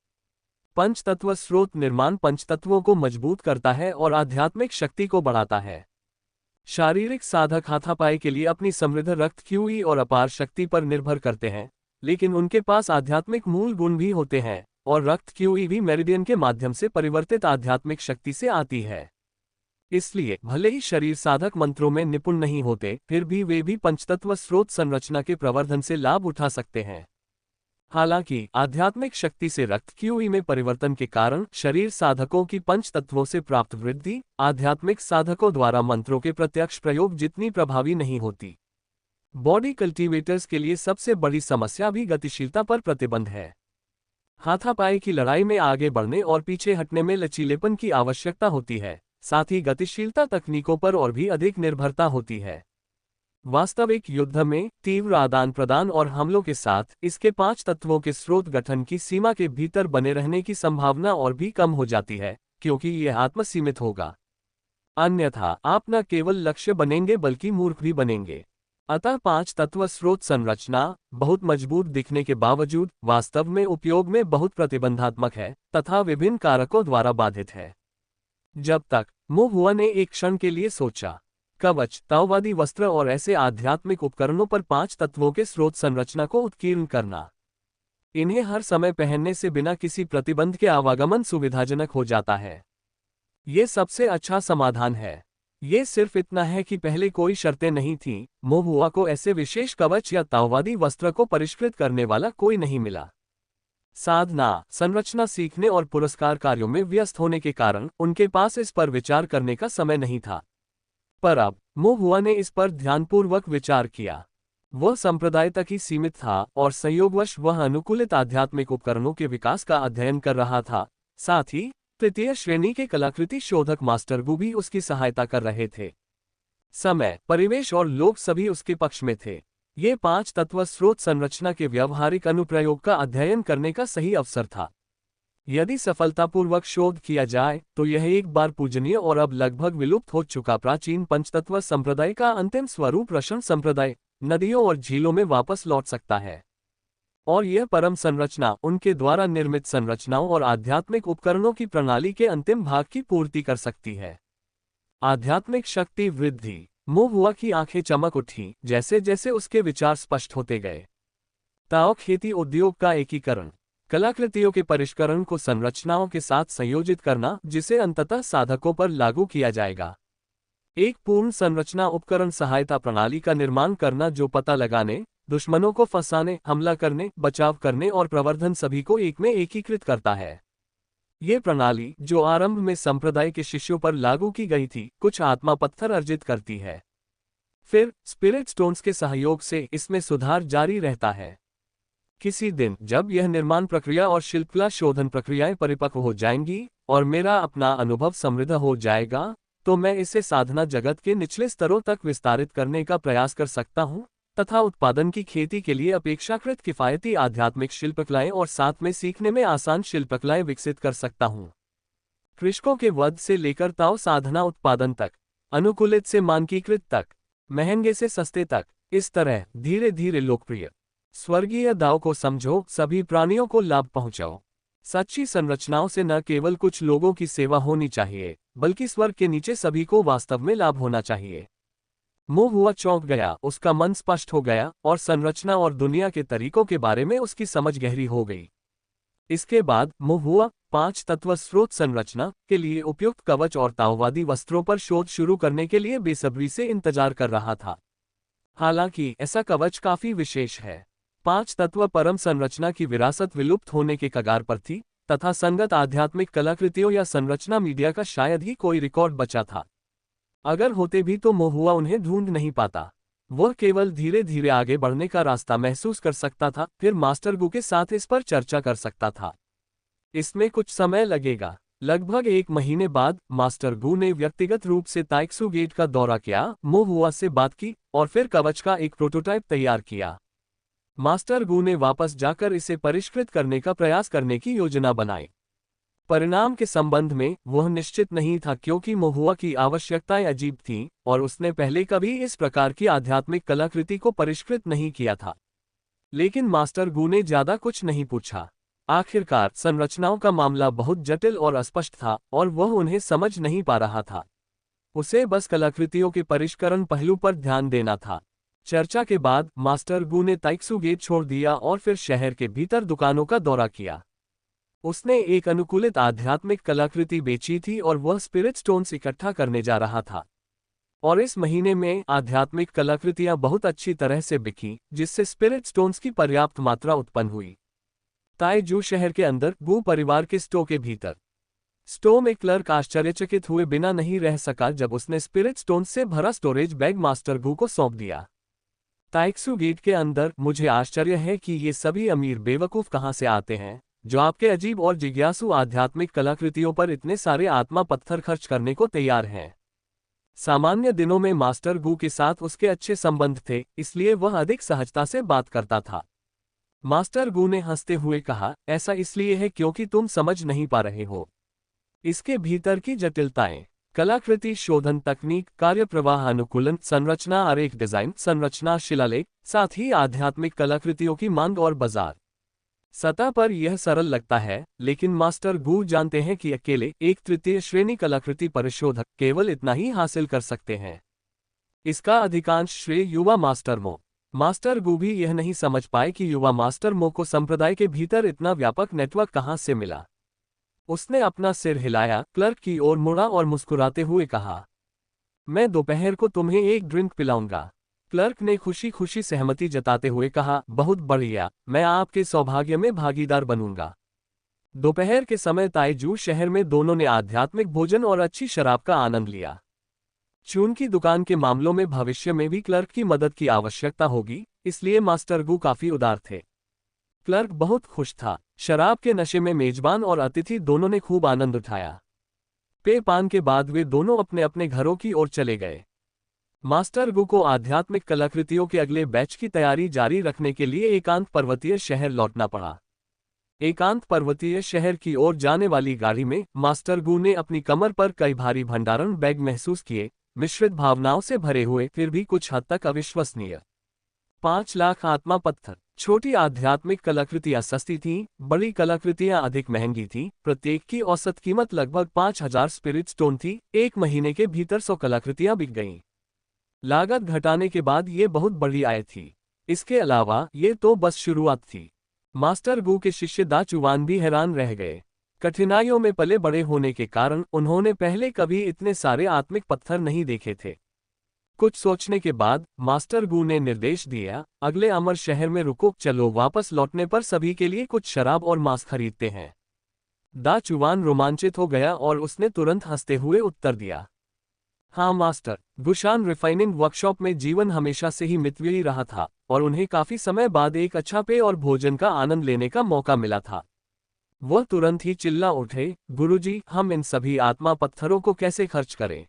पंचतत्व स्रोत निर्माण पंचतत्वों को मजबूत करता है और आध्यात्मिक शक्ति को बढ़ाता है। शारीरिक साधक हाथापाई के लिए अपनी समृद्ध रक्त क्यूई और अपार शक्ति पर निर्भर करते हैं, लेकिन उनके पास आध्यात्मिक मूल गुण भी होते हैं, और रक्त क्यूई भी मेरिडियन के माध्यम से परिवर्तित आध्यात्मिक शक्ति से आती है। इसलिए भले ही शरीर साधक मंत्रों में निपुण नहीं होते, फिर भी वे भी पंचतत्व स्रोत संरचना के प्रवर्धन से लाभ उठा सकते हैं। हालांकि आध्यात्मिक शक्ति से रक्त क्यूई में परिवर्तन के कारण शरीर साधकों की पंच तत्वों से प्राप्त वृद्धि आध्यात्मिक साधकों द्वारा मंत्रों के प्रत्यक्ष प्रयोग जितनी प्रभावी नहीं होती। बॉडी कल्टीवेटर्स के लिए सबसे बड़ी समस्या भी गतिशीलता पर प्रतिबंध है। हाथापाई की लड़ाई में आगे बढ़ने और पीछे हटने में लचीलेपन की आवश्यकता होती है, साथ ही गतिशीलता तकनीकों पर और भी अधिक निर्भरता होती है। वास्तविक युद्ध में तीव्र आदान प्रदान और हमलों के साथ इसके 5 तत्वों के स्रोत गठन की सीमा के भीतर बने रहने की संभावना और भी कम हो जाती है, क्योंकि यह आत्मसीमित होगा। अन्यथा आप न केवल लक्ष्य बनेंगे बल्कि मूर्ख भी बनेंगे। अतः 5 तत्व स्रोत संरचना बहुत मजबूत दिखने के बावजूद वास्तव में उपयोग में बहुत प्रतिबंधात्मक है तथा विभिन्न कारकों द्वारा बाधित है। जब तक मोहुआ ने एक क्षण के लिए सोचा, कवच, ताओवादी वस्त्र और ऐसे आध्यात्मिक उपकरणों पर 5 तत्वों के स्रोत संरचना को उत्कीर्ण करना। इन्हें हर समय पहनने से बिना किसी प्रतिबंध के आवागमन सुविधाजनक हो जाता है। ये सबसे अच्छा समाधान है। ये सिर्फ इतना है कि पहले कोई शर्तें नहीं थीं, मोहुआ को ऐसे विशेष कवच या ताओवादी वस्त्र को परिष्कृत करने वाला कोई नहीं मिला। साधना, संरचना सीखने और पुरस्कार कार्यों में व्यस्त होने के कारण उनके पास इस पर विचार करने का समय नहीं था। पर अब मोहुआ ने इस पर ध्यानपूर्वक विचार किया। वह संप्रदाय तक ही सीमित था और संयोगवश वह अनुकूलित आध्यात्मिक उपकरणों के विकास का अध्ययन कर रहा था। साथ ही तृतीय श्रेणी के कलाकृति शोधक मास्टर गु भी उसकी सहायता कर रहे थे। समय, परिवेश और लोग सभी उसके पक्ष में थे। ये 5 तत्व स्रोत संरचना के व्यावहारिक अनुप्रयोग का अध्ययन करने का सही अवसर था। यदि सफलतापूर्वक शोध किया जाए तो यह एक बार पूजनीय और अब लगभग विलुप्त हो चुका प्राचीन पंचतत्व संप्रदाय का अंतिम स्वरूप रशन संप्रदाय नदियों और झीलों में वापस लौट सकता है। और यह परम संरचना उनके द्वारा निर्मित संरचनाओं और आध्यात्मिक उपकरणों की प्रणाली के अंतिम भाग की पूर्ति कर सकती है। आध्यात्मिक शक्ति वृद्धि। मोहुआ की आंखें चमक उठी जैसे जैसे उसके विचार स्पष्ट होते गए। ताओ खेती उद्योग का एकीकरण। कलाकृतियों के परिष्करण को संरचनाओं के साथ संयोजित करना, जिसे अंततः साधकों पर लागू किया जाएगा। एक पूर्ण संरचना उपकरण सहायता प्रणाली का निर्माण करना जो पता लगाने, दुश्मनों को फंसाने, हमला करने, बचाव करने और प्रवर्धन सभी को एक में एकीकृत करता है। ये प्रणाली, जो आरंभ में संप्रदाय के शिष्यों पर लागू की गई थी, कुछ आत्मा पत्थर अर्जित करती है। फिर स्पिरिट स्टोन्स के सहयोग से इसमें सुधार जारी रहता है। किसी दिन जब यह निर्माण प्रक्रिया और शिल्पकला शोधन प्रक्रियाएं परिपक्व हो जाएंगी और मेरा अपना अनुभव समृद्ध हो जाएगा, तो मैं इसे साधना जगत के निचले स्तरों तक विस्तारित करने का प्रयास कर सकता हूं तथा उत्पादन की खेती के लिए अपेक्षाकृत किफायती आध्यात्मिक शिल्पकलाएं और साथ में सीखने में आसान शिल्पकलाएं विकसित कर सकता हूं। कृषकों के वध से लेकर ताओ साधना उत्पादन तक, अनुकूलित से मानकीकृत तक, महंगे से सस्ते तक, इस तरह धीरे धीरे लोकप्रिय। स्वर्गीय दाओ को समझो, सभी प्राणियों को लाभ पहुंचाओ। सच्ची संरचनाओं से न केवल कुछ लोगों की सेवा होनी चाहिए, बल्कि स्वर्ग के नीचे सभी को वास्तव में लाभ होना चाहिए। मोहुआ चौंक गया, उसका मन स्पष्ट हो गया और संरचना और दुनिया के तरीकों के बारे में उसकी समझ गहरी हो गई। इसके बाद मोहुआ 5 तत्व स्रोत संरचना के लिए उपयुक्त कवच और ताओवादी वस्त्रों पर शोध शुरू करने के लिए बेसब्री से इंतजार कर रहा था। हालांकि ऐसा कवच काफी विशेष है। 5 तत्व परम संरचना की विरासत विलुप्त होने के कगार पर थी तथा संगत आध्यात्मिक कलाकृतियों या संरचना मीडिया का शायद ही कोई रिकॉर्ड बचा था। अगर होते भी तो मोहुआ उन्हें ढूंढ नहीं पाता। वह केवल धीरे धीरे आगे बढ़ने का रास्ता महसूस कर सकता था, फिर मास्टर गू के साथ इस पर चर्चा कर सकता था। इसमें कुछ समय लगेगा। लगभग 1 महीने बाद मास्टर गू ने व्यक्तिगत रूप से ताइक्सू गेट का दौरा किया, मोहुआ से बात की और फिर कवच का एक प्रोटोटाइप तैयार किया। मास्टर गू ने वापस जाकर इसे परिष्कृत करने का प्रयास करने की योजना बनाई। परिणाम के संबंध में वह निश्चित नहीं था क्योंकि मोहुआ की आवश्यकताएं अजीब थीं और उसने पहले कभी इस प्रकार की आध्यात्मिक कलाकृति को परिष्कृत नहीं किया था। लेकिन मास्टर गू ने ज्यादा कुछ नहीं पूछा। आखिरकार संरचनाओं का मामला बहुत जटिल और अस्पष्ट था और वह उन्हें समझ नहीं पा रहा था। उसे बस कलाकृतियों के परिष्करण पहलू पर ध्यान देना था। चर्चा के बाद मास्टर गू ने ताइक्सू गेट छोड़ दिया और फिर शहर के भीतर दुकानों का दौरा किया। उसने एक अनुकूलित आध्यात्मिक कलाकृति बेची थी और वह स्पिरिट स्टोन्स इकट्ठा करने जा रहा था। और इस महीने में आध्यात्मिक कलाकृतियां बहुत अच्छी तरह से बिकी, जिससे स्पिरिट स्टोन्स की पर्याप्त मात्रा उत्पन्न हुई। ताइजू शहर के अंदर गू परिवार के स्टो के भीतर स्टो में क्लर्क आश्चर्यचकित हुए बिना नहीं रह सका जब उसने स्पिरिट स्टोन्स से भरा स्टोरेज बैग मास्टर गू को सौंप दिया। ताइक्सू गेट के अंदर, मुझे आश्चर्य है कि ये सभी अमीर बेवकूफ कहाँ से आते हैं जो आपके अजीब और जिज्ञासु आध्यात्मिक कलाकृतियों पर इतने सारे आत्मा पत्थर खर्च करने को तैयार हैं। सामान्य दिनों में मास्टर गू के साथ उसके अच्छे संबंध थे, इसलिए वह अधिक सहजता से बात करता था। मास्टर गू ने हंसते हुए कहा, ऐसा इसलिए है क्योंकि तुम समझ नहीं पा रहे हो इसके भीतर की जटिलताएं। कलाकृति शोधन तकनीक, कार्यप्रवाह अनुकूलन, संरचना आरेख डिजाइन, संरचना शिलालेख, साथ ही आध्यात्मिक कलाकृतियों की मांग और बाजार। सतह पर यह सरल लगता है, लेकिन मास्टर गू जानते हैं कि अकेले एक तृतीय श्रेणी कलाकृति परिशोधक केवल इतना ही हासिल कर सकते हैं। इसका अधिकांश श्रेय युवा मास्टर गू भी यह नहीं समझ पाए कि युवा मास्टर मो को संप्रदाय के भीतर इतना व्यापक नेटवर्क कहां से मिला। उसने अपना सिर हिलाया, क्लर्क की ओर मुड़ा और मुस्कुराते हुए कहा, मैं दोपहर को तुम्हें एक ड्रिंक पिलाऊंगा। क्लर्क ने खुशी खुशी सहमति जताते हुए कहा, बहुत बढ़िया, मैं आपके सौभाग्य में भागीदार बनूंगा। दोपहर के समय ताइजू शहर में दोनों ने आध्यात्मिक भोजन और अच्छी शराब का आनंद लिया। चून की दुकान के मामलों में भविष्य में भी क्लर्क की मदद की आवश्यकता होगी, इसलिए मास्टर गू काफी उदार थे। क्लर्क बहुत खुश था। शराब के नशे में मेजबान और अतिथि दोनों ने खूब आनंद उठाया। पेय पान के बाद वे दोनों अपने अपने घरों की ओर चले गए। मास्टर गू को आध्यात्मिक कलाकृतियों के अगले बैच की तैयारी जारी रखने के लिए एकांत पर्वतीय शहर लौटना पड़ा। एकांत पर्वतीय शहर की ओर जाने वाली गाड़ी में मास्टर गू ने अपनी कमर पर कई भारी भंडारण बैग महसूस किए, मिश्रित भावनाओं से भरे हुए, फिर भी कुछ हद तक अविश्वसनीय। 5 लाख आत्मा पत्थर। छोटी आध्यात्मिक कलाकृतियां सस्ती थीं, बड़ी कलाकृतियां अधिक महंगी थीं। प्रत्येक की औसत कीमत लगभग 5000 स्पिरिट स्टोन थी। 1 महीने के भीतर 100 कलाकृतियां बिक गईं। लागत घटाने के बाद ये बहुत बड़ी आय थी। इसके अलावा ये तो बस शुरुआत थी। मास्टर गू के शिष्य दा चुवान भी हैरान रह गए। कठिनाइयों में पले बड़े होने के कारण उन्होंने पहले कभी इतने सारे आत्मिक पत्थर नहीं देखे थे। कुछ सोचने के बाद मास्टर गू ने निर्देश दिया, अगले अमर शहर में रुको, चलो वापस लौटने पर सभी के लिए कुछ शराब और मांस खरीदते हैं। दा चुवान रोमांचित हो गया और उसने तुरंत हंसते हुए उत्तर दिया, हाँ मास्टर। गुशान रिफाइनिंग वर्कशॉप में जीवन हमेशा से ही मितव्ययी रहा था और उन्हें काफी समय बाद एक अच्छा पेय और भोजन का आनंद लेने का मौका मिला था। वह तुरंत ही चिल्ला उठे, गुरुजी, हम इन सभी आत्मा पत्थरों को कैसे खर्च करें?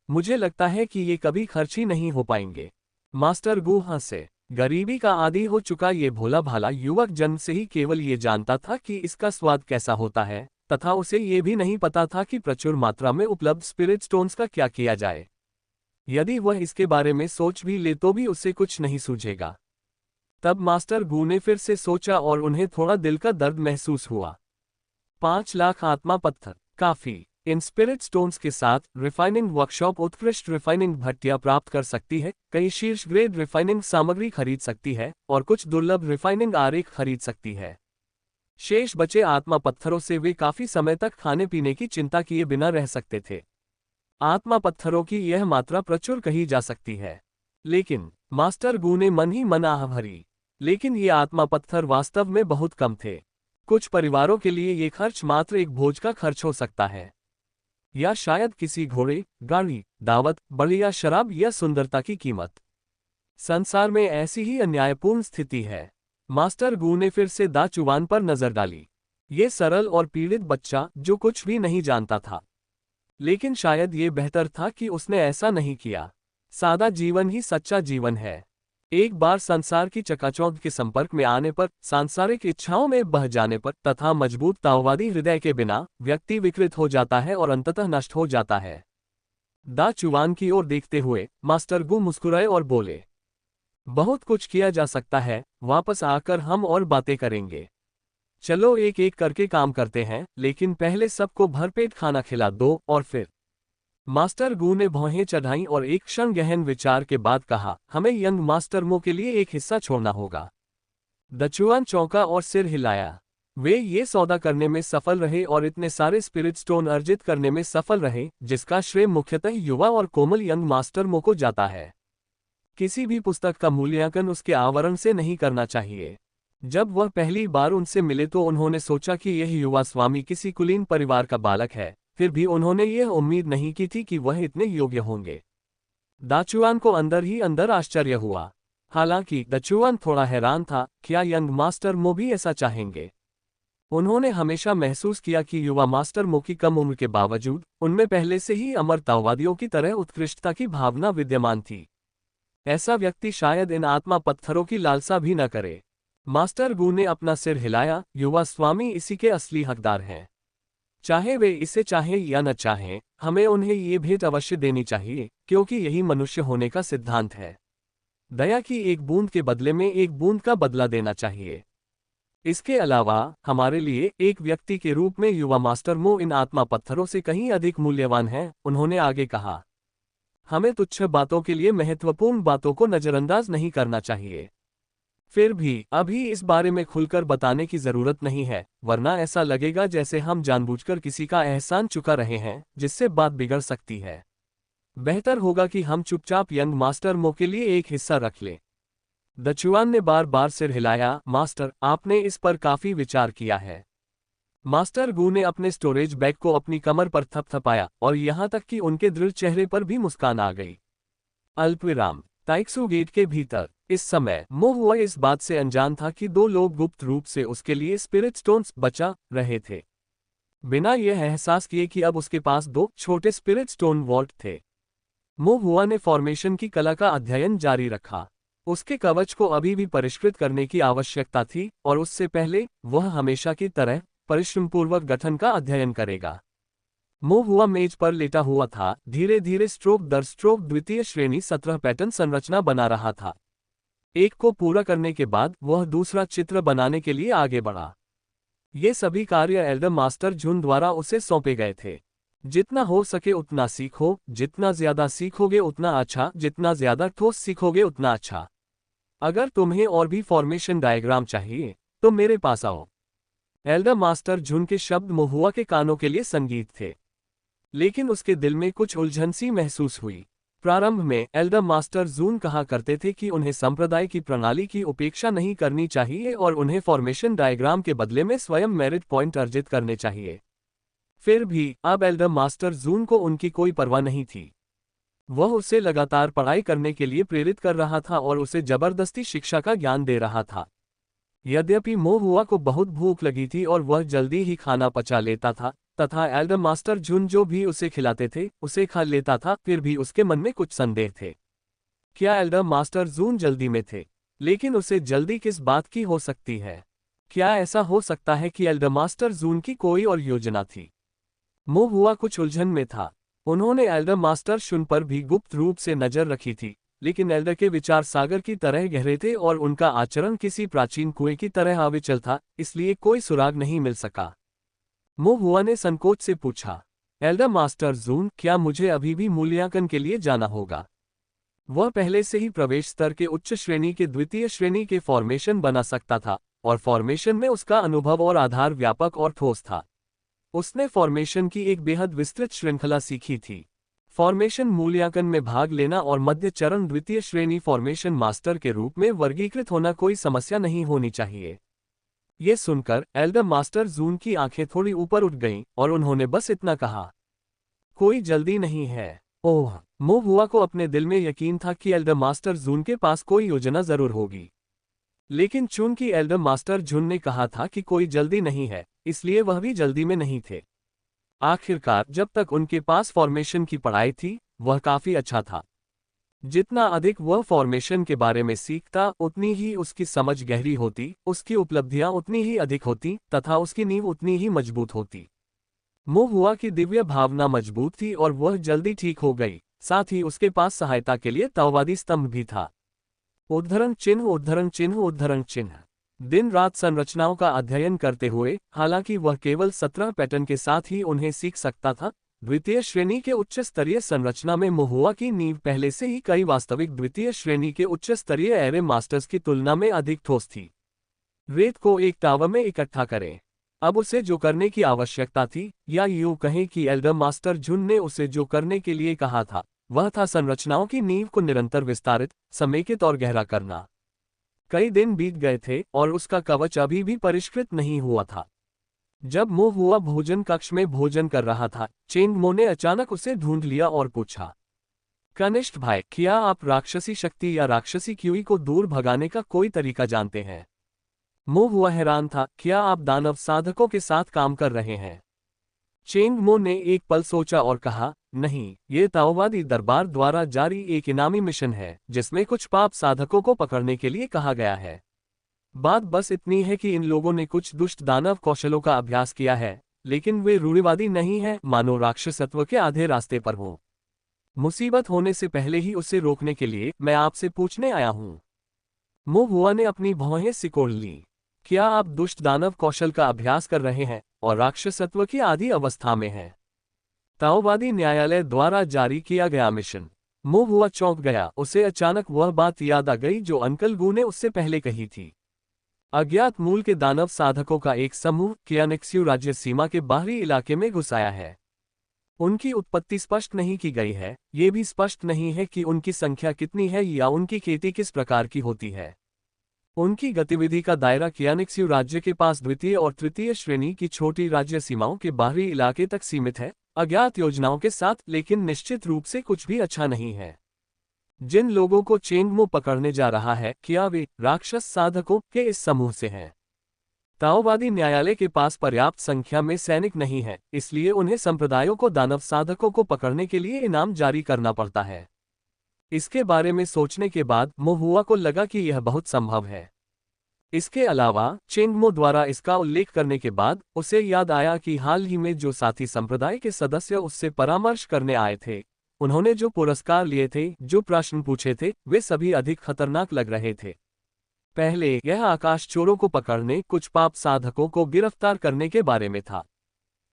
मुझे लगता है कि ये कभी खर्च ही नहीं हो पाएंगे। मास्टर गू हंसे। गरीबी का आदी हो चुका ये भोला भाला युवक जन्म से ही केवल ये जानता था कि इसका स्वाद कैसा होता है, तथा उसे ये भी नहीं पता था कि प्रचुर मात्रा में उपलब्ध स्पिरिट स्टोन्स का क्या किया जाए। यदि वह इसके बारे में सोच भी ले तो भी उसे कुछ नहीं सूझेगा। तब मास्टर गू ने फिर से सोचा और उन्हें थोड़ा दिल का दर्द महसूस हुआ। 5 लाख आत्मा पत्थर, काफी। इन स्पिरिट स्टोन्स के साथ रिफाइनिंग वर्कशॉप उत्कृष्ट रिफाइनिंग भट्टियां प्राप्त कर सकती है, कई शीर्ष ग्रेड रिफाइनिंग सामग्री खरीद सकती है और कुछ दुर्लभ रिफाइनिंग आरेख खरीद सकती है। शेष बचे आत्मा पत्थरों से वे काफी समय तक खाने पीने की चिंता किए बिना रह सकते थे। आत्मा पत्थरों की यह मात्रा प्रचुर कही जा सकती है, लेकिन मास्टर गू ने मन ही मन आह भरी। लेकिन ये आत्मा पत्थर वास्तव में बहुत कम थे। कुछ परिवारों के लिए ये खर्च मात्र एक भोज का खर्च हो सकता है, या शायद किसी घोड़े, गाड़ी, दावत, बढ़िया शराब या सुंदरता की कीमत। संसार में ऐसी ही अन्यायपूर्ण स्थिति है। मास्टर गू ने फिर से दा चुवान पर नजर डाली। ये सरल और पीड़ित बच्चा जो कुछ भी नहीं जानता था, लेकिन शायद ये बेहतर था कि उसने ऐसा नहीं किया। सादा जीवन ही सच्चा जीवन है। एक बार संसार की चकाचौंध के संपर्क में आने पर, सांसारिक इच्छाओं में बह जाने पर तथा मजबूत ताओवादी हृदय के बिना व्यक्ति विकृत हो जाता है और अंततः नष्ट हो जाता है। दा चुवान की ओर देखते हुए मास्टर गू मुस्कुराए और बोले, बहुत कुछ किया जा सकता है, वापस आकर हम और बातें करेंगे। चलो एक एक करके काम करते हैं, लेकिन पहले सबको भरपेट खाना खिला दो और फिर। मास्टर गू ने भौहें चढ़ाई और एक क्षण गहन विचार के बाद कहा, हमें यंग मास्टर मो के लिए एक हिस्सा छोड़ना होगा। दचुआन चौंका और सिर हिलाया। वे ये सौदा करने में सफल रहे और इतने सारे स्पिरिट स्टोन अर्जित करने में सफल रहे, जिसका श्रेय मुख्यतः युवा और कोमल यंग मास्टर मो को जाता है। किसी भी पुस्तक का मूल्यांकन उसके आवरण से नहीं करना चाहिए। जब वह पहली बार उनसे मिले तो उन्होंने सोचा कि यह युवा स्वामी किसी कुलीन परिवार का बालक है, फिर भी उन्होंने यह उम्मीद नहीं की थी कि वह इतने योग्य होंगे। दाचुआन को अंदर ही अंदर आश्चर्य हुआ। हालांकि दाचुआन थोड़ा हैरान था, क्या यंग मास्टर मो भी ऐसा चाहेंगे? उन्होंने हमेशा महसूस किया कि युवा मास्टर मो की कम उम्र के बावजूद उनमें पहले से ही अमरतावादियों की तरह उत्कृष्टता की भावना विद्यमान थी। ऐसा व्यक्ति शायद इन आत्मा पत्थरों की लालसा भी न करे। मास्टर गू ने अपना सिर हिलाया, युवा स्वामी इसी के असली हकदार हैं। चाहे वे इसे चाहें या न चाहें, हमें उन्हें ये भेंट अवश्य देनी चाहिए, क्योंकि यही मनुष्य होने का सिद्धांत है। दया की एक बूंद के बदले में एक बूंद का बदला देना चाहिए। इसके अलावा हमारे लिए एक व्यक्ति के रूप में युवा मास्टर मो इन आत्मा पत्थरों से कहीं अधिक मूल्यवान है, उन्होंने आगे कहा। हमें तुच्छ बातों के लिए महत्वपूर्ण बातों को नजरअंदाज नहीं करना चाहिए। फिर भी अभी इस बारे में खुलकर बताने की जरूरत नहीं है, वरना ऐसा लगेगा जैसे हम जानबूझकर किसी का एहसान चुका रहे हैं, जिससे बात बिगड़ सकती है। बेहतर होगा कि हम चुपचाप यंग मास्टर मो के लिए एक हिस्सा रख लें। दचुआन ने बार बार सिर हिलाया, मास्टर, आपने इस पर काफी विचार किया है। मास्टर गू ने अपने स्टोरेज बैग को अपनी कमर पर थपथपाया और यहां तक कि उनके दृढ़ चेहरे पर भी मुस्कान आ गई। अल्पविराम। ताइक्सू गेट के भीतर इस समय मो हुआ इस बात से अनजान था कि 2 लोग गुप्त रूप से उसके लिए स्पिरिट स्टोन्स बचा रहे थे, बिना यह एहसास किए कि अब उसके पास 2 छोटे स्पिरिट स्टोन वॉल्ट थे। मो हुआ ने फॉर्मेशन की कला का अध्ययन जारी रखा। उसके कवच को अभी भी परिष्कृत करने की आवश्यकता थी और उससे पहले वह हमेशा की तरह परिश्रमपूर्वक गठन का अध्ययन करेगा। मो हुआ मेज पर लेटा हुआ था, धीरे धीरे स्ट्रोक दर स्ट्रोक द्वितीय श्रेणी 17 पैटर्न संरचना बना रहा था। एक को पूरा करने के बाद वह दूसरा चित्र बनाने के लिए आगे बढ़ा। ये सभी कार्य एल्डर मास्टर झुन द्वारा उसे सौंपे गए थे। जितना हो सके उतना सीखो, जितना ज्यादा सीखोगे उतना अच्छा, जितना ज्यादा ठोस सीखोगे उतना अच्छा। अगर तुम्हें और भी फॉर्मेशन डायग्राम चाहिए तो मेरे पास आओ। एल्डर मास्टर झुन के शब्द महुआ के कानों के लिए संगीत थे, लेकिन उसके दिल में कुछ उलझन सी महसूस हुई। प्रारंभ में एल्डर मास्टर जून कहा करते थे कि उन्हें संप्रदाय की प्रणाली की उपेक्षा नहीं करनी चाहिए और उन्हें फॉर्मेशन डायग्राम के बदले में स्वयं मेरिट पॉइंट अर्जित करने चाहिए। फिर भी अब एल्डर मास्टर जून को उनकी कोई परवाह नहीं थी। वह उसे लगातार पढ़ाई करने के लिए प्रेरित कर रहा था और उसे जबरदस्ती शिक्षा का ज्ञान दे रहा था। यद्यपि महुआ को बहुत भूख लगी थी और वह जल्दी ही खाना पचा लेता था, तथा एल्डर मास्टर झुन जो भी उसे खिलाते थे उसे खा लेता था, फिर भी उसके मन में कुछ संदेह थे। क्या एल्डर मास्टर जून जल्दी में थे? लेकिन उसे जल्दी किस बात की हो सकती है? क्या ऐसा हो सकता है कि एल्डर मास्टर जून की कोई और योजना थी? महुआ कुछ उलझन में था। उन्होंने एल्डर मास्टर शुन पर भी गुप्त रूप से नजर रखी थी, लेकिन एल्डर के विचार सागर की तरह गहरे थे और उनका आचरण किसी प्राचीन कुएं की तरह अविचल था, इसलिए कोई सुराग नहीं मिल सका। महुआ ने संकोच से पूछा, एल्डर मास्टर जून, क्या मुझे अभी भी मूल्यांकन के लिए जाना होगा? वह पहले से ही प्रवेश स्तर के उच्च श्रेणी के द्वितीय श्रेणी के फॉर्मेशन बना सकता था, और फॉर्मेशन में उसका अनुभव और आधार व्यापक और ठोस था। उसने फॉर्मेशन की एक बेहद विस्तृत श्रृंखला सीखी थी। फॉर्मेशन मूल्यांकन में भाग लेना और मध्य चरण द्वितीय श्रेणी फॉर्मेशन मास्टर के रूप में वर्गीकृत होना कोई समस्या नहीं होनी चाहिए। ये सुनकर एल्डर मास्टर जून की आंखें थोड़ी ऊपर उठ गईं और उन्होंने बस इतना कहा, कोई जल्दी नहीं है। ओह, महुआ को अपने दिल में यकीन था कि एल्डर मास्टर जून के पास कोई योजना जरूर होगी। लेकिन चूंकि एल्डर मास्टर झुन ने कहा था कि कोई जल्दी नहीं है, इसलिए वह भी जल्दी में नहीं थे। आखिरकार जब तक उनके पास फॉर्मेशन की पढ़ाई थी, वह काफी अच्छा था। जितना अधिक वह फॉर्मेशन के बारे में सीखता, उतनी ही उसकी समझ गहरी होती, उसकी उपलब्धियां उतनी ही अधिक होती तथा उसकी नींव उतनी ही मजबूत होती। महुआ की दिव्य भावना मजबूत थी और वह जल्दी ठीक हो गई, साथ ही उसके पास सहायता के लिए ताओवादी स्तंभ भी था। उद्धरण चिन्ह, उद्धरण चिन्ह, उद्धरण चिन्ह। दिन रात संरचनाओं का अध्ययन करते हुए, हालांकि वह केवल 17 पैटर्न के साथ ही उन्हें सीख सकता था, द्वितीय श्रेणी के उच्च स्तरीय संरचना में महुआ की नींव पहले से ही कई वास्तविक द्वितीय श्रेणी के उच्च स्तरीय एरे मास्टर्स की तुलना में अधिक ठोस थी। रेत को एक टावर में इकट्ठा करें। अब उसे जो करने की आवश्यकता थी, या यूं कहें कि एल्डर मास्टर झुन ने उसे जो करने के लिए कहा था, वह था संरचनाओं की नींव को निरंतर विस्तारित, समेकित और गहरा करना। कई दिन बीत गए थे और उसका कवच अभी भी परिष्कृत नहीं हुआ था। जब महुआ भोजन कक्ष में भोजन कर रहा था, चेंगमो ने अचानक उसे ढूंढ लिया और पूछा, कनिष्ठ भाई, क्या आप राक्षसी शक्ति या राक्षसी क्यूई को दूर भगाने का कोई तरीका जानते हैं? महुआ हैरान था, क्या आप दानव साधकों के साथ काम कर रहे हैं? चेंगमो ने एक पल सोचा और कहा, नहीं, ये ताओवादी दरबार द्वारा जारी एक इनामी मिशन है, जिसमें कुछ पाप साधकों को पकड़ने के लिए कहा गया है। बात बस इतनी है कि इन लोगों ने कुछ दुष्ट दानव कौशलों का अभ्यास किया है, लेकिन वे रूढ़िवादी नहीं हैं, मानो राक्षसत्व के आधे रास्ते पर हो। मुसीबत होने से पहले ही उसे रोकने के लिए मैं आपसे पूछने आया हूं। महुआ ने अपनी भौहें सिकोड़ ली। क्या आप दुष्ट दानव कौशल का अभ्यास कर रहे हैं और राक्षसत्व की आधी अवस्था में हैं? ताओवादी न्यायालय द्वारा जारी किया गया मिशन। महुआ चौंक गया। उसे अचानक वह बात याद आ गई जो अंकल गू ने उससे पहले कही थी। अज्ञात मूल के दानव साधकों का एक समूह क्यानेक्स्यू राज्य सीमा के बाहरी इलाके में घुस आया है। उनकी उत्पत्ति स्पष्ट नहीं की गई है, ये भी स्पष्ट नहीं है कि उनकी संख्या कितनी है या उनकी खेती किस प्रकार की होती है। उनकी गतिविधि का दायरा क्यानेक्स्यू राज्य के पास द्वितीय और तृतीय श्रेणी की छोटी राज्य सीमाओं के बाहरी इलाके तक सीमित है, अज्ञात योजनाओं के साथ, लेकिन निश्चित रूप से कुछ भी अच्छा नहीं है। जिन लोगों को चेंगमो पकड़ने जा रहा है, क्या वे राक्षस साधकों के इस समूह से हैं? ताओवादी न्यायालय के पास पर्याप्त संख्या में सैनिक नहीं है, इसलिए उन्हें संप्रदायों को दानव साधकों को पकड़ने के लिए इनाम जारी करना पड़ता है। इसके बारे में सोचने के बाद महुआ को लगा कि यह बहुत संभव है। इसके अलावा चेंगमो द्वारा इसका उल्लेख करने के बाद उसे याद आया कि हाल ही में जो साथी संप्रदाय के सदस्य उससे परामर्श करने आए थे, उन्होंने जो पुरस्कार लिए थे, जो प्रश्न पूछे थे, वे सभी अधिक खतरनाक लग रहे थे। पहले यह आकाश चोरों को पकड़ने, कुछ पाप साधकों को गिरफ्तार करने के बारे में था।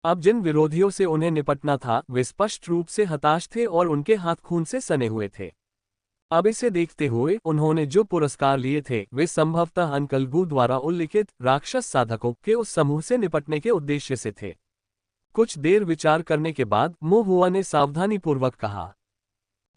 अब जिन विरोधियों से उन्हें निपटना था, वे स्पष्ट रूप से हताश थे और उनके हाथ खून से सने हुए थे। अब इसे देखते हुए उन्होंने जो पुरस्कार लिए थे वे संभवतः अंकल गू द्वारा उल्लिखित राक्षस साधकों के उस समूह से निपटने के उद्देश्य से थे। कुछ देर विचार करने के बाद मो हुआ ने सावधानीपूर्वक कहा,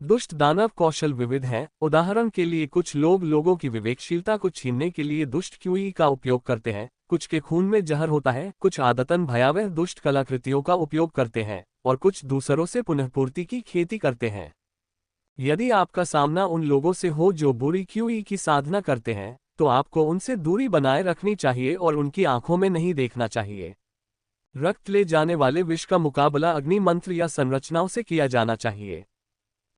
दुष्ट दानव कौशल विविध हैं। उदाहरण के लिए कुछ लोग लोगों की विवेकशीलता को छीनने के लिए दुष्ट क्यूई का उपयोग करते हैं, कुछ के खून में जहर होता है, कुछ आदतन भयावह दुष्ट कलाकृतियों का उपयोग करते हैं और कुछ दूसरों से पुनःपूर्ति की खेती करते हैं। यदि आपका सामना उन लोगों से हो जो बुरी क्यूई की साधना करते हैं, तो आपको उनसे दूरी बनाए रखनी चाहिए और उनकी आंखों में नहीं देखना चाहिए। रक्त ले जाने वाले विष का मुकाबला अग्नि मंत्र या संरचनाओं से किया जाना चाहिए।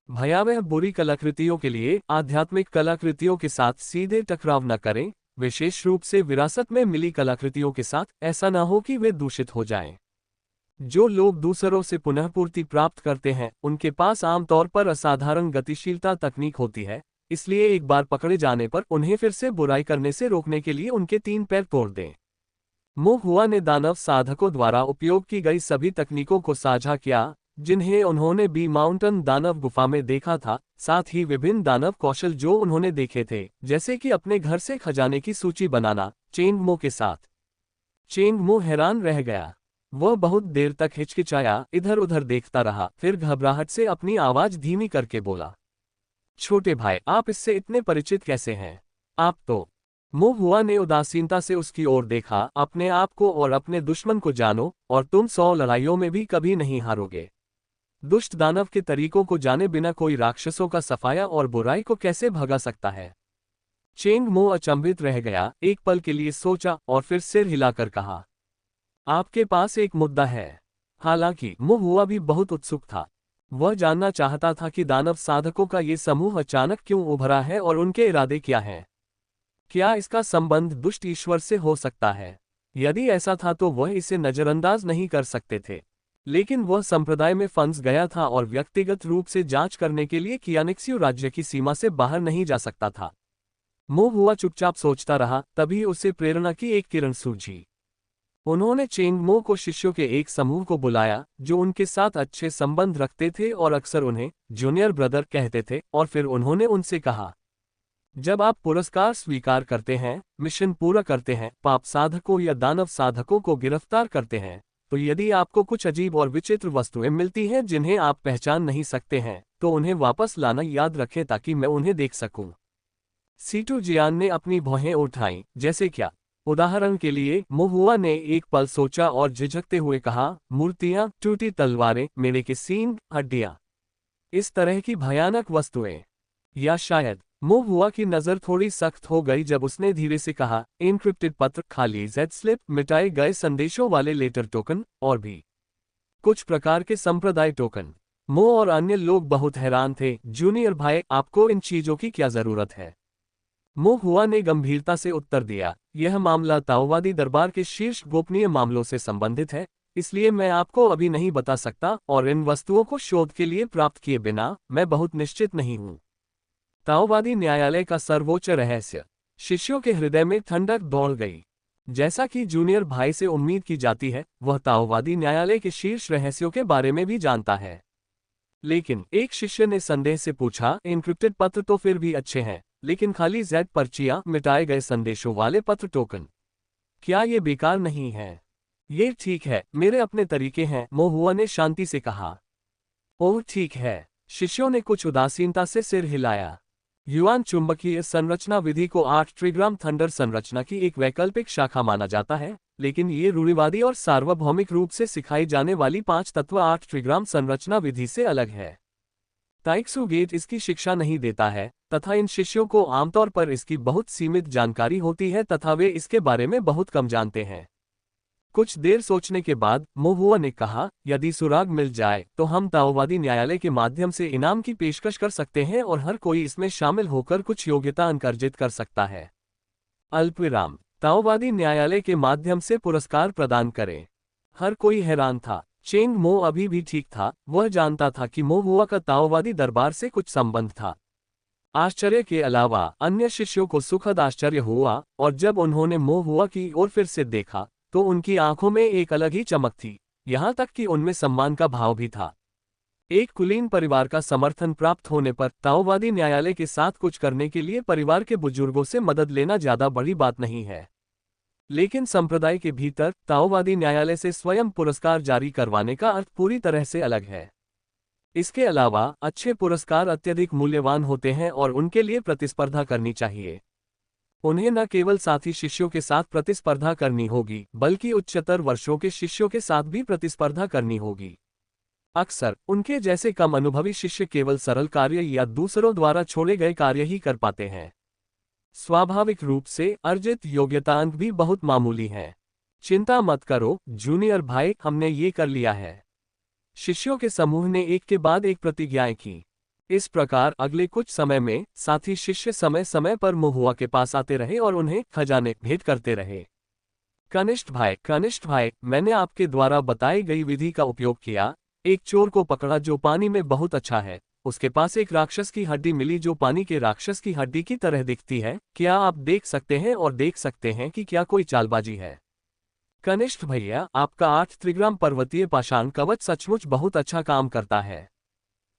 भयावह बुरी कलाकृतियों के लिए आध्यात्मिक कलाकृतियों के साथ सीधे टकराव न करें, विशेष रूप से विरासत में मिली कलाकृतियों के साथ। ऐसा न हो कि वे दूषित हो जाएं। जो लोग दूसरों से पुनःपूर्ति प्राप्त करते हैं उनके पास आमतौर पर असाधारण गतिशीलता तकनीक होती है, इसलिए एक बार पकड़े जाने पर उन्हें फिर से बुराई करने से रोकने के लिए उनके 3 पैर तोड़ दें। मो हुआ ने दानव साधकों द्वारा उपयोग की गई सभी तकनीकों को साझा किया जिन्हें उन्होंने बी माउंटेन दानव गुफा में देखा था, साथ ही विभिन्न दानव कौशल जो उन्होंने देखे थे, जैसे कि अपने घर से खजाने की सूची बनाना, चेंग मो के साथ। चेंग मो हैरान रह गया। वह बहुत देर तक हिचकिचाया, इधर उधर देखता रहा, फिर घबराहट से अपनी आवाज धीमी करके बोला, छोटे भाई, आप इससे इतने परिचित कैसे हैं? आप तो। मो हुआ ने उदासीनता से उसकी ओर देखा, अपने आप को और अपने दुश्मन को जानो और तुम 100 लड़ाइयों में भी कभी नहीं हारोगे। दुष्ट दानव के तरीकों को जाने बिना कोई राक्षसों का सफाया और बुराई को कैसे भगा सकता है? चेंग मो अचंभित रह गया, एक पल के लिए सोचा और फिर सिर हिलाकर कहा, आपके पास एक मुद्दा है। हालांकि मो हुआ भी बहुत उत्सुक था। वह जानना चाहता था कि दानव साधकों का ये समूह अचानक क्यों उभरा है और उनके इरादे क्या हैं। क्या इसका संबंध दुष्ट ईश्वर से हो सकता है? यदि ऐसा था तो वह इसे नजरअंदाज नहीं कर सकते थे, लेकिन वह संप्रदाय में फंस गया था और व्यक्तिगत रूप से जांच करने के लिए कियानिक्सियो राज्य की सीमा से बाहर नहीं जा सकता था। मो हुआ चुपचाप सोचता रहा, तभी उसे प्रेरणा की एक किरण सूझी। उन्होंने चेंग मो को शिष्यों के एक समूह को बुलाया जो उनके साथ अच्छे संबंध रखते थे और अक्सर उन्हें जूनियर ब्रदर कहते थे, और फिर उन्होंने उनसे कहा, जब आप पुरस्कार स्वीकार करते हैं, मिशन पूरा करते हैं, पाप साधकों या दानव साधकों को गिरफ्तार करते हैं, तो यदि आपको कुछ अजीब और विचित्र वस्तुएं मिलती हैं जिन्हें आप पहचान नहीं सकते हैं, तो उन्हें वापस लाना याद रखें ताकि मैं उन्हें देख सकूं। सीटू जियान ने अपनी भौहें उठाईं, जैसे क्या? उदाहरण के लिए, मो हुआ ने एक पल सोचा और झिझकते हुए कहा, मूर्तियां, टूटी तलवारें, मेढ़े के सींग, हड्डियां, इस तरह की भयानक वस्तुएं। या शायद। मो हुआ की नजर थोड़ी सख्त हो गई जब उसने धीरे से कहा, एन्क्रिप्टेड पत्र, खाली जेड स्लिप, मिटाए गए संदेशों वाले लेटर टोकन, और भी कुछ प्रकार के संप्रदाय टोकन। मो और अन्य लोग बहुत हैरान थे। जूनियर भाई, आपको इन चीजों की क्या जरूरत है? मो हुआ ने गंभीरता से उत्तर दिया, यह मामला ताओवादी दरबार के शीर्ष गोपनीय मामलों से संबंधित है, इसलिए मैं आपको अभी नहीं बता सकता, और इन वस्तुओं को शोध के लिए प्राप्त किए बिना मैं बहुत निश्चित नहीं हूं। ताओवादी न्यायालय का सर्वोच्च रहस्य। शिष्यों के हृदय में ठंडक दौड़ गई। जैसा कि जूनियर भाई से उम्मीद की जाती है, वह ताओवादी न्यायालय के शीर्ष रहस्यों के बारे में भी जानता है। लेकिन एक शिष्य ने संदेह से पूछा, एन्क्रिप्टेड पत्र तो फिर भी अच्छे हैं, लेकिन खाली जेड पर्चियां, मिटाए गए संदेशों वाले पत्र टोकन, क्या ये बेकार नहीं है? ये ठीक है, मेरे अपने तरीके हैं, मो हुआ ने शांति से कहा। ओह ठीक है। शिष्यों ने कुछ उदासीनता से सिर हिलाया। युआन चुंबकीय संरचना विधि को 8 ट्रिग्राम थंडर संरचना की एक वैकल्पिक शाखा माना जाता है, लेकिन ये रूढ़िवादी और सार्वभौमिक रूप से सिखाई जाने वाली 5 तत्व 8 ट्रिग्राम संरचना विधि से अलग है। ताइक्सू गेट इसकी शिक्षा नहीं देता है, तथा इन शिष्यों को आमतौर पर इसकी बहुत सीमित जानकारी होती है तथा वे इसके बारे में बहुत कम जानते हैं। कुछ देर सोचने के बाद मो हुआ ने कहा, यदि सुराग मिल जाए तो हम ताओवादी न्यायालय के माध्यम से इनाम की पेशकश कर सकते हैं और हर कोई इसमें शामिल होकर कुछ योग्यता अंक अर्जित कर सकता है। अल्पविराम, ताओवादी न्यायालय के माध्यम से पुरस्कार प्रदान करें। हर कोई हैरान था। चेंग मो अभी भी ठीक था, वह जानता था कि मो हुआ का ताओवादी दरबार से कुछ संबंध था। आश्चर्य के अलावा अन्य शिष्यों को सुखद आश्चर्य हुआ, और जब उन्होंने मो हुआ की ओर फिर से देखा तो उनकी आंखों में एक अलग ही चमक थी, यहां तक कि उनमें सम्मान का भाव भी था। एक कुलीन परिवार का समर्थन प्राप्त होने पर ताओवादी न्यायालय के साथ कुछ करने के लिए परिवार के बुजुर्गों से मदद लेना ज्यादा बड़ी बात नहीं है। लेकिन संप्रदाय के भीतर ताओवादी न्यायालय से स्वयं पुरस्कार जारी करवाने का अर्थ पूरी तरह से अलग है। इसके अलावा अच्छे पुरस्कार अत्यधिक मूल्यवान होते हैं और उनके लिए प्रतिस्पर्धा करनी चाहिए। उन्हें न केवल साथी शिष्यों के साथ प्रतिस्पर्धा करनी होगी, बल्कि उच्चतर वर्षों के शिष्यों के साथ भी प्रतिस्पर्धा करनी होगी। अक्सर उनके जैसे कम अनुभवी शिष्य केवल सरल कार्य या दूसरों द्वारा छोड़े गए कार्य ही कर पाते हैं। स्वाभाविक रूप से अर्जित योग्यता अंक भी बहुत मामूली हैं। चिंता मत करो जूनियर भाई, हमने ये कर लिया है। शिष्यों के समूह ने एक के बाद एक प्रतिज्ञाएं की। इस प्रकार अगले कुछ समय में साथी शिष्य समय समय पर महुआ के पास आते रहे और उन्हें खजाने भेंट करते रहे। कनिष्ठ भाई, मैंने आपके द्वारा बताई गई विधि का उपयोग किया। एक चोर को पकड़ा जो पानी में बहुत अच्छा है। उसके पास एक राक्षस की हड्डी मिली जो पानी के राक्षस की हड्डी की तरह दिखती है। क्या आप देख सकते हैं और देख सकते हैं कि क्या कोई चालबाजी है? कनिष्ठ भैया, आपका 8 त्रिग्राम पर्वतीय पाषाण कवच सचमुच बहुत अच्छा काम करता है।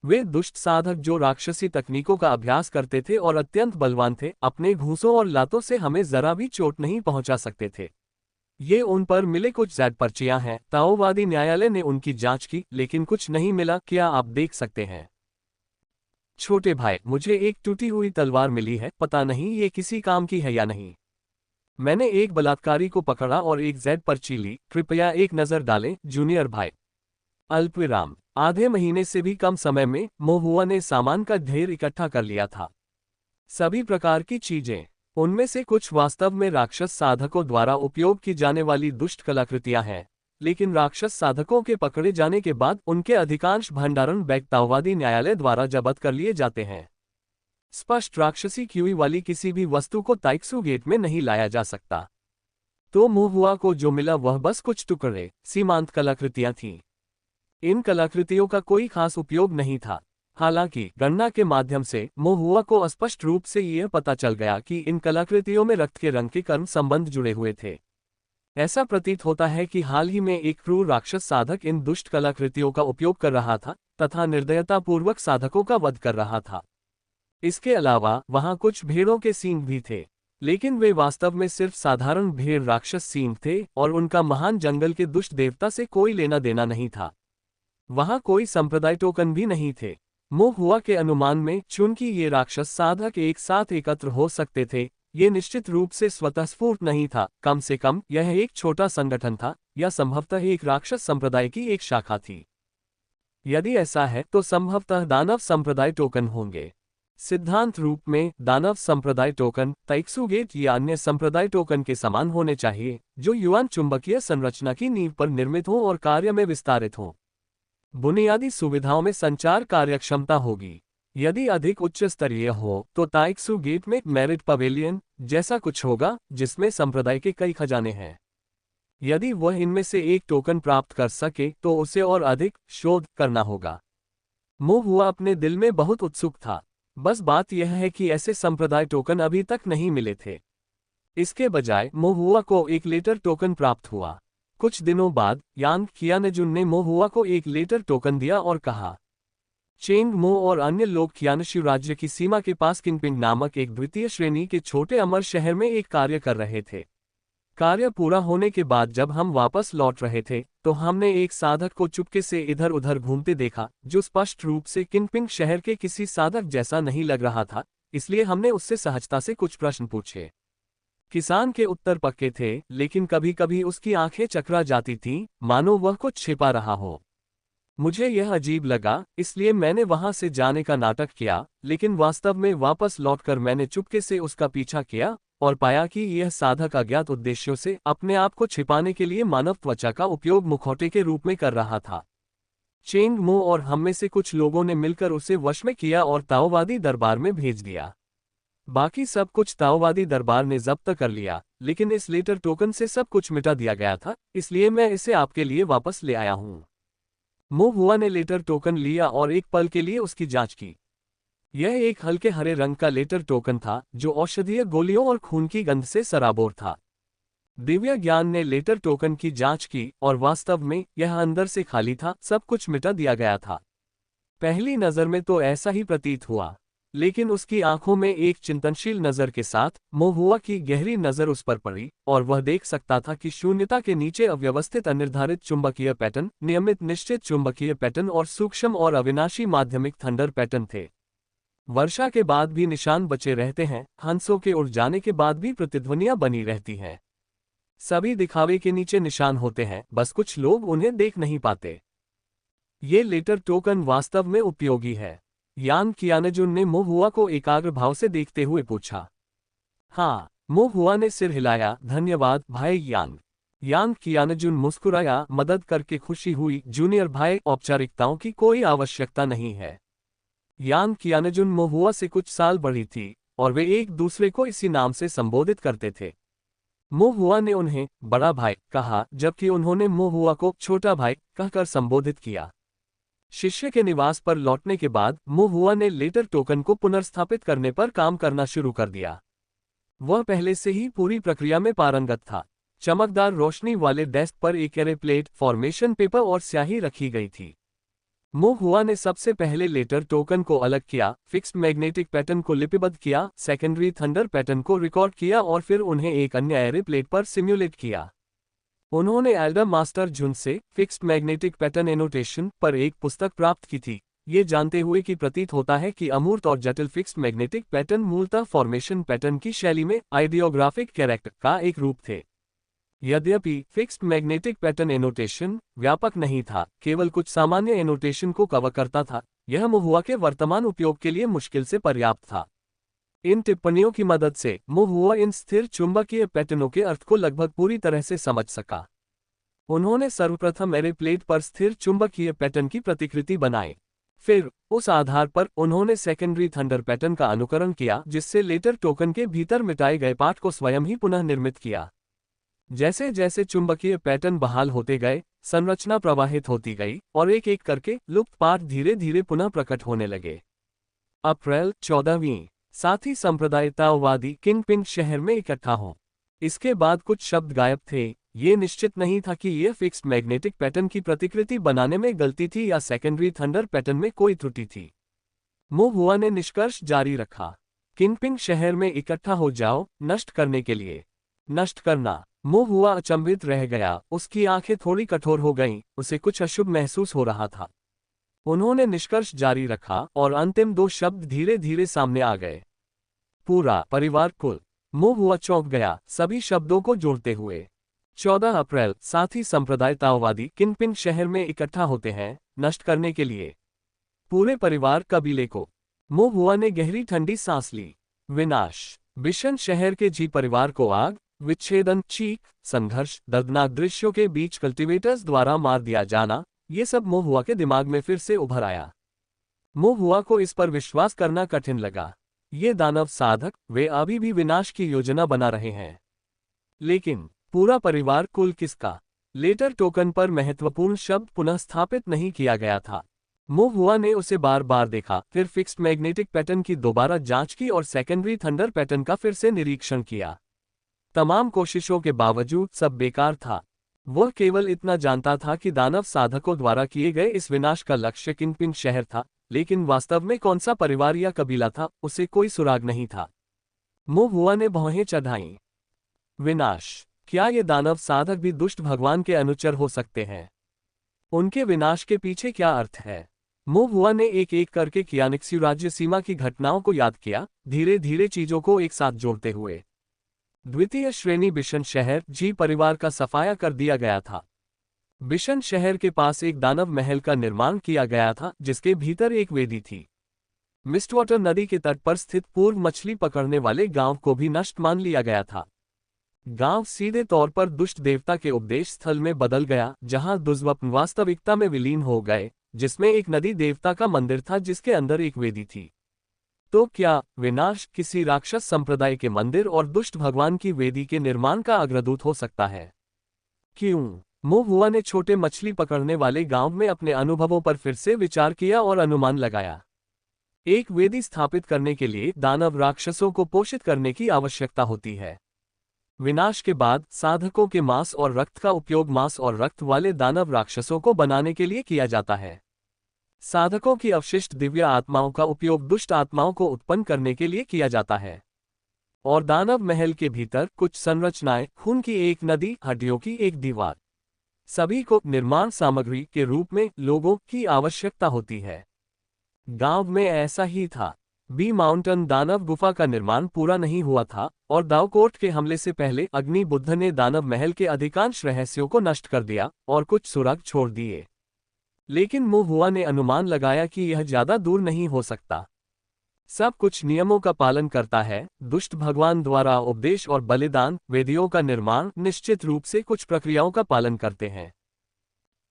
वे दुष्ट साधक जो राक्षसी तकनीकों का अभ्यास करते थे और अत्यंत बलवान थे, अपने घूंसों और लातों से हमें जरा भी चोट नहीं पहुंचा सकते थे। ये उन पर मिले कुछ ज़ैड पर्चियां हैं। ताओवादी न्यायालय ने उनकी जांच की, लेकिन कुछ नहीं मिला। क्या आप देख सकते हैं? छोटे भाई, मुझे एक टूटी हुई तलवार मिली है, पता नहीं ये किसी काम की है या नहीं। मैंने एक बलात्कारी को पकड़ा और एक ज़ैड पर्ची ली। कृपया एक नज़र डालें जूनियर भाई। अल्पविराम। आधे महीने से भी कम समय में महुआ ने सामान का ढेर इकट्ठा कर लिया था। सभी प्रकार की चीजें। उनमें से कुछ वास्तव में राक्षस साधकों द्वारा उपयोग की जाने वाली दुष्ट कलाकृतियां हैं, लेकिन राक्षस साधकों के पकड़े जाने के बाद उनके अधिकांश भंडारण बैग ताओवादी न्यायालय द्वारा जब्त कर लिए जाते हैं। स्पष्ट राक्षसी क्यूई वाली किसी भी वस्तु को ताइक्सू गेट में नहीं लाया जा सकता। तो महुआ को जो मिला वह बस कुछ टुकड़े सीमांत कलाकृतियां थीं। इन कलाकृतियों का कोई खास उपयोग नहीं था। हालांकि गणना के माध्यम से महुआ को स्पष्ट रूप से यह पता चल गया कि इन कलाकृतियों में रक्त के रंग के कर्म संबंध जुड़े हुए थे। ऐसा प्रतीत होता है कि हाल ही में एक क्रूर राक्षस साधक इन दुष्ट कलाकृतियों का उपयोग कर रहा था तथा निर्दयतापूर्वक साधकों का वध कर रहा था। इसके अलावा वहां कुछ भेड़ों के सींग भी थे, लेकिन वे वास्तव में सिर्फ साधारण भेड़ राक्षस सींग थे और उनका महान जंगल के दुष्ट देवता से कोई लेना देना नहीं था। वहां कोई संप्रदाय टोकन भी नहीं थे। महुआ के अनुमान में चूंकि ये राक्षस साधक एक साथ एकत्र हो सकते थे, ये निश्चित रूप से स्वतःस्फूर्त नहीं था। कम से कम यह एक छोटा संगठन था या संभवतः एक राक्षस संप्रदाय की एक शाखा थी। यदि ऐसा है तो संभवतः दानव संप्रदाय टोकन होंगे। सिद्धांत रूप में दानव संप्रदाय टोकन ताइक्सू गेट या अन्य संप्रदाय टोकन के समान होने चाहिए, जो युआन चुंबकीय संरचना की नींव पर निर्मित हो और कार्य में विस्तारित हो। बुनियादी सुविधाओं में संचार कार्यक्षमता होगी। यदि अधिक उच्च स्तरीय हो तो ताइक्सू गेट में मेरिट पवेलियन जैसा कुछ होगा जिसमें संप्रदाय के कई खजाने हैं। यदि वह इनमें से एक टोकन प्राप्त कर सके तो उसे और अधिक शोध करना होगा। महुआ अपने दिल में बहुत उत्सुक था। बस बात यह है कि ऐसे संप्रदाय टोकन अभी तक नहीं मिले थे। इसके बजाय महुआ को एक लेटर टोकन प्राप्त हुआ। कुछ दिनों बाद यांग खियानजुन ने महुआ को एक लेटर टोकन दिया और कहा, चेंग मो और अन्य लोग खियानशु राज्य की सीमा के पास किंगपिंग नामक एक द्वितीय श्रेणी के छोटे अमर शहर में एक कार्य कर रहे थे। कार्य पूरा होने के बाद जब हम वापस लौट रहे थे तो हमने एक साधक को चुपके से इधर उधर घूमते देखा, जो स्पष्ट रूप से किंगपिंग शहर के किसी साधक जैसा नहीं लग रहा था। इसलिए हमने उससे सहजता से कुछ प्रश्न पूछे। किसान के उत्तर पक्के थे, लेकिन कभी कभी उसकी आंखें चकरा जाती थीं, मानो वह कुछ छिपा रहा हो। मुझे यह अजीब लगा, इसलिए मैंने वहां से जाने का नाटक किया, लेकिन वास्तव में वापस लौटकर मैंने चुपके से उसका पीछा किया और पाया कि यह साधक अज्ञात उद्देश्यों से अपने आप को छिपाने के लिए मानव त्वचा का उपयोग मुखौटे के रूप में कर रहा था। चेंग मो और हम में से कुछ लोगों ने मिलकर उसे वश में किया और ताओवादी दरबार में भेज दिया। बाकी सब कुछ ताओवादी दरबार ने जब्त कर लिया, लेकिन इस लेटर टोकन से सब कुछ मिटा दिया गया था, इसलिए मैं इसे आपके लिए वापस ले आया हूं। महुआ ने लेटर टोकन लिया और एक पल के लिए उसकी जांच की। यह एक हल्के हरे रंग का लेटर टोकन था जो औषधीय गोलियों और खून की गंध से सराबोर था। दिव्य ज्ञान ने लेटर टोकन की जांच की और वास्तव में यह अंदर से खाली था, सब कुछ मिटा दिया गया था। पहली नजर में तो ऐसा ही प्रतीत हुआ, लेकिन उसकी आंखों में एक चिंतनशील नजर के साथ मोहुआ की गहरी नजर उस पर पड़ी, और वह देख सकता था कि शून्यता के नीचे अव्यवस्थित अनिर्धारित चुंबकीय पैटर्न, नियमित निश्चित चुंबकीय पैटर्न और सूक्ष्म और अविनाशी माध्यमिक थंडर पैटर्न थे। वर्षा के बाद भी निशान बचे रहते हैं, हंसों के उड़ जाने के बाद भी प्रतिध्वनियां बनी रहती हैं। सभी दिखावे के नीचे निशान होते हैं, बस कुछ लोग उन्हें देख नहीं पाते। ये लेटर टोकन वास्तव में उपयोगी है? यान कियानजुन ने मोहुआ को एकाग्र भाव से देखते हुए पूछा। हाँ, मोहुआ ने सिर हिलाया। धन्यवाद भाई यान। यान कियानजुन मुस्कुराया। मदद करके खुशी हुई जूनियर भाई, औपचारिकताओं की कोई आवश्यकता नहीं है। यान कियानजुन मोहुआ से कुछ साल बड़ी थी, और वे एक दूसरे को इसी नाम से संबोधित करते थे। मोहुआ ने उन्हें बड़ा भाई कहा, जबकि उन्होंने मोहुआ को छोटा भाई कहकर संबोधित किया। शिष्य के निवास पर लौटने के बाद मोहुआ ने लेटर टोकन को पुनर्स्थापित करने पर काम करना शुरू कर दिया। वह पहले से ही पूरी प्रक्रिया में पारंगत था। चमकदार रोशनी वाले डेस्क पर एक एरे प्लेट, फॉर्मेशन पेपर और स्याही रखी गई थी। मोहुआ ने सबसे पहले लेटर टोकन को अलग किया, फिक्स्ड मैग्नेटिक पैटर्न को लिपिबद्ध किया, सेकेंडरी थंडर पैटर्न को रिकॉर्ड किया और फिर उन्हें एक अन्य एरे प्लेट पर सिम्युलेट किया। उन्होंने एल्डर मास्टर जुन से फिक्स्ड मैग्नेटिक पैटर्न एनोटेशन पर एक पुस्तक प्राप्त की थी, ये जानते हुए कि प्रतीत होता है कि अमूर्त और जटिल फिक्स्ड मैग्नेटिक पैटर्न मूलतः फॉर्मेशन पैटर्न की शैली में आइडियोग्राफिक कैरेक्टर का एक रूप थे। यद्यपि फिक्स्ड मैग्नेटिक पैटर्न एनोटेशन व्यापक नहीं था, केवल कुछ सामान्य एनोटेशन को कवर करता था, यह मोहुआ के वर्तमान उपयोग के लिए मुश्किल से पर्याप्त था। इन टिप्पणियों की मदद से मोहुआ इन स्थिर चुंबकीय पैटर्नों के अर्थ को लगभग पूरी तरह से समझ सका। उन्होंने सर्वप्रथम एरे प्लेट पर स्थिर चुंबकीय पैटर्न की प्रतिकृति बनाई। फिर उस आधार पर उन्होंने सेकेंडरी थंडर पैटर्न का अनुकरण किया, जिससे लेटर टोकन के भीतर मिटाए गए पाठ को स्वयं ही पुनः निर्मित किया। जैसे जैसे चुंबकीय पैटर्न बहाल होते गए, संरचना प्रवाहित होती गई और एक एक करके लुप्त पाठ धीरे धीरे पुनः प्रकट होने लगे। अप्रैल 14वीं साथी संप्रदायतावादी किंगपिन शहर में इकट्ठा हों। इसके बाद कुछ शब्द गायब थे। ये निश्चित नहीं था कि यह फिक्स्ड मैग्नेटिक पैटर्न की प्रतिकृति बनाने में गलती थी या सेकेंडरी थंडर पैटर्न में कोई त्रुटि थी। मोहुआ ने निष्कर्ष जारी रखा, किंगपिन शहर में इकट्ठा हो जाओ, नष्ट करने के लिए। नष्ट करना? मोहुआ अचंभित रह गया, उसकी आंखें थोड़ी कठोर हो गईं, उसे कुछ अशुभ महसूस हो रहा था। उन्होंने निष्कर्ष जारी रखा और अंतिम दो शब्द धीरे धीरे सामने आ गए। पूरा परिवार कुल। मोहुआ चौंक गया, सभी शब्दों को जोड़ते हुए। 14 अप्रैल साथी संप्रदायतावादी किंगपिन शहर में इकट्ठा होते हैं, नष्ट करने के लिए। पूरे परिवार कबीले को। मोहुआ ने गहरी ठंडी सांस ली। विनाश। बिशन शहर के जी परिवार को आग, विच्छेदन, चीख, संघर्ष, दर्दनाक दृश्यों के बीच कल्टीवेटर्स द्वारा मार दिया जाना, ये सब मोहुआ के दिमाग में फिर से उभर आया। मोहुआ को इस पर विश्वास करना कठिन लगा। ये दानव साधक, वे अभी भी विनाश की योजना बना रहे हैं। लेकिन पूरा परिवार कुल किसका? लेटर टोकन पर महत्वपूर्ण शब्द पुनः स्थापित नहीं किया गया था। मोहुआ ने उसे बार बार देखा, फिर फिक्स्ड मैग्नेटिक पैटर्न की दोबारा जांच की और सेकेंडरी थंडर पैटर्न का फिर से निरीक्षण किया। तमाम कोशिशों के बावजूद सब बेकार था। वह केवल इतना जानता था कि दानव साधकों द्वारा किए गए इस विनाश का लक्ष्य किंगपिन शहर था, लेकिन वास्तव में कौन सा परिवार या कबीला था, उसे कोई सुराग नहीं था। मोहुआ ने भौहें चढ़ाईं। विनाश? क्या ये दानव साधक भी दुष्ट भगवान के अनुचर हो सकते हैं? उनके विनाश के पीछे क्या अर्थ है? मोहुआ ने एक एक करके कियानिक्स्यू राज्य सीमा की घटनाओं को याद किया, धीरे धीरे चीजों को एक साथ जोड़ते हुए। द्वितीय श्रेणी बिशन शहर जी परिवार का सफाया कर दिया गया था। बिशन शहर के पास एक दानव महल का निर्माण किया गया था, जिसके भीतर एक वेदी थी। मिस्टवाटर नदी के तट पर स्थित पूर्व मछली पकड़ने वाले गांव को भी नष्ट मान लिया गया था। गांव सीधे तौर पर दुष्ट देवता के उपदेश स्थल में बदल गया, जहां दुष्स्वप्न वास्तविकता में विलीन हो गए, जिसमें एक नदी देवता का मंदिर था जिसके अंदर एक वेदी थी। तो क्या विनाश किसी राक्षस संप्रदाय के मंदिर और दुष्ट भगवान की वेदी के निर्माण का अग्रदूत हो सकता है? क्यों? मोहुआ ने छोटे मछली पकड़ने वाले गांव में अपने अनुभवों पर फिर से विचार किया और अनुमान लगाया। एक वेदी स्थापित करने के लिए दानव राक्षसों को पोषित करने की आवश्यकता होती है। विनाश के बाद साधकों के मांस और रक्त का उपयोग मांस और रक्त वाले दानव राक्षसों को बनाने के लिए किया जाता है। साधकों की अवशिष्ट दिव्य आत्माओं का उपयोग दुष्ट आत्माओं को उत्पन्न करने के लिए किया जाता है। और दानव महल के भीतर कुछ संरचनाएं, खून की एक नदी, हड्डियों की एक दीवार, सभी को निर्माण सामग्री के रूप में लोगों की आवश्यकता होती है। गांव में ऐसा ही था। बी माउंटेन दानव गुफा का निर्माण पूरा नहीं हुआ था और दावकोट के हमले से पहले अग्नि बुद्ध ने दानव महल के अधिकांश रहस्यों को नष्ट कर दिया और कुछ सुराग छोड़ दिए। लेकिन मुहुआ ने अनुमान लगाया कि यह ज्यादा दूर नहीं हो सकता। सब कुछ नियमों का पालन करता है। दुष्ट भगवान द्वारा उपदेश और बलिदान, वेदियों का निर्माण निश्चित रूप से कुछ प्रक्रियाओं का पालन करते हैं।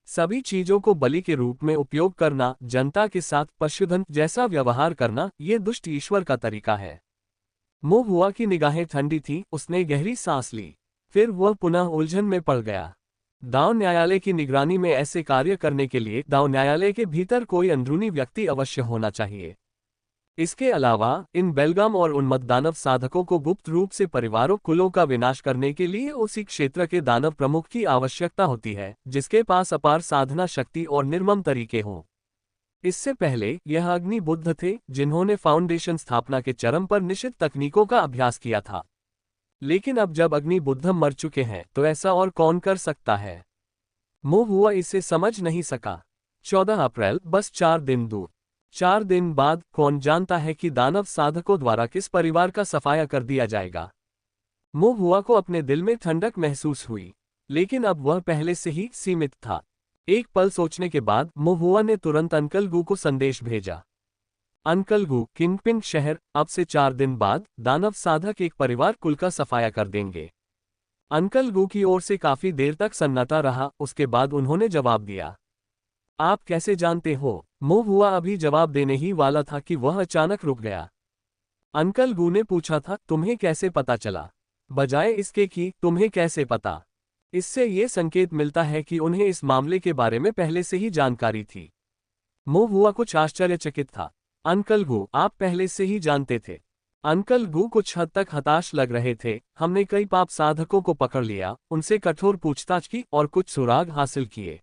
सभी चीजों को बलि के रूप में उपयोग करना, जनता के साथ पशुधन जैसा व्यवहार करना, ये दुष्ट ईश्वर का तरीका है। मुहुआ की निगाहें ठंडी थीं, उसने गहरी सांस ली। फिर वह पुनः उलझन में पड़ गया। दाव न्यायालय की निगरानी में ऐसे कार्य करने के लिए दाव न्यायालय के भीतर कोई अंदरूनी व्यक्ति अवश्य होना चाहिए। इसके अलावा इन बेलगाम और उन्मत्त दानव साधकों को गुप्त रूप से परिवारों, कुलों का विनाश करने के लिए उसी क्षेत्र के दानव प्रमुख की आवश्यकता होती है जिसके पास अपार साधना शक्ति और निर्मम तरीके हों। इससे पहले यह अग्नि बुद्ध थे जिन्होंने फाउंडेशन स्थापना के चरम पर निश्चित तकनीकों का अभ्यास किया था। लेकिन अब जब अग्नि बुद्ध मर चुके हैं तो ऐसा और कौन कर सकता है? मुहुआ इसे समझ नहीं सका। 14 अप्रैल, बस 4 दिन दूर। 4 दिन बाद कौन जानता है कि दानव साधकों द्वारा किस परिवार का सफाया कर दिया जाएगा। मुहुआ को अपने दिल में ठंडक महसूस हुई, लेकिन अब वह पहले से ही सीमित था। एक पल सोचने के बाद मुहुआ ने तुरंत अंकल गू को संदेश भेजा। अंकल गू, किंगपिन शहर, अब से 4 दिन बाद दानव साधक एक परिवार कुल का सफाया कर देंगे। अंकल गू की ओर से काफी देर तक सन्नाटा रहा, उसके बाद उन्होंने जवाब दिया। आप कैसे जानते हो? मुहुआ अभी जवाब देने ही वाला था कि वह अचानक रुक गया। अंकल गू ने पूछा था, तुम्हें कैसे पता चला? बजाय इसके कि तुम्हें कैसे पता। इससे ये संकेत मिलता है कि उन्हें इस मामले के बारे में पहले से ही जानकारी थी। मुहुआ कुछ आश्चर्यचकित था। अंकल गू, आप पहले से ही जानते थे? अंकल गू कुछ हद तक हताश लग रहे थे। हमने कई पाप साधकों को पकड़ लिया, उनसे कठोर पूछताछ की और कुछ सुराग हासिल किए।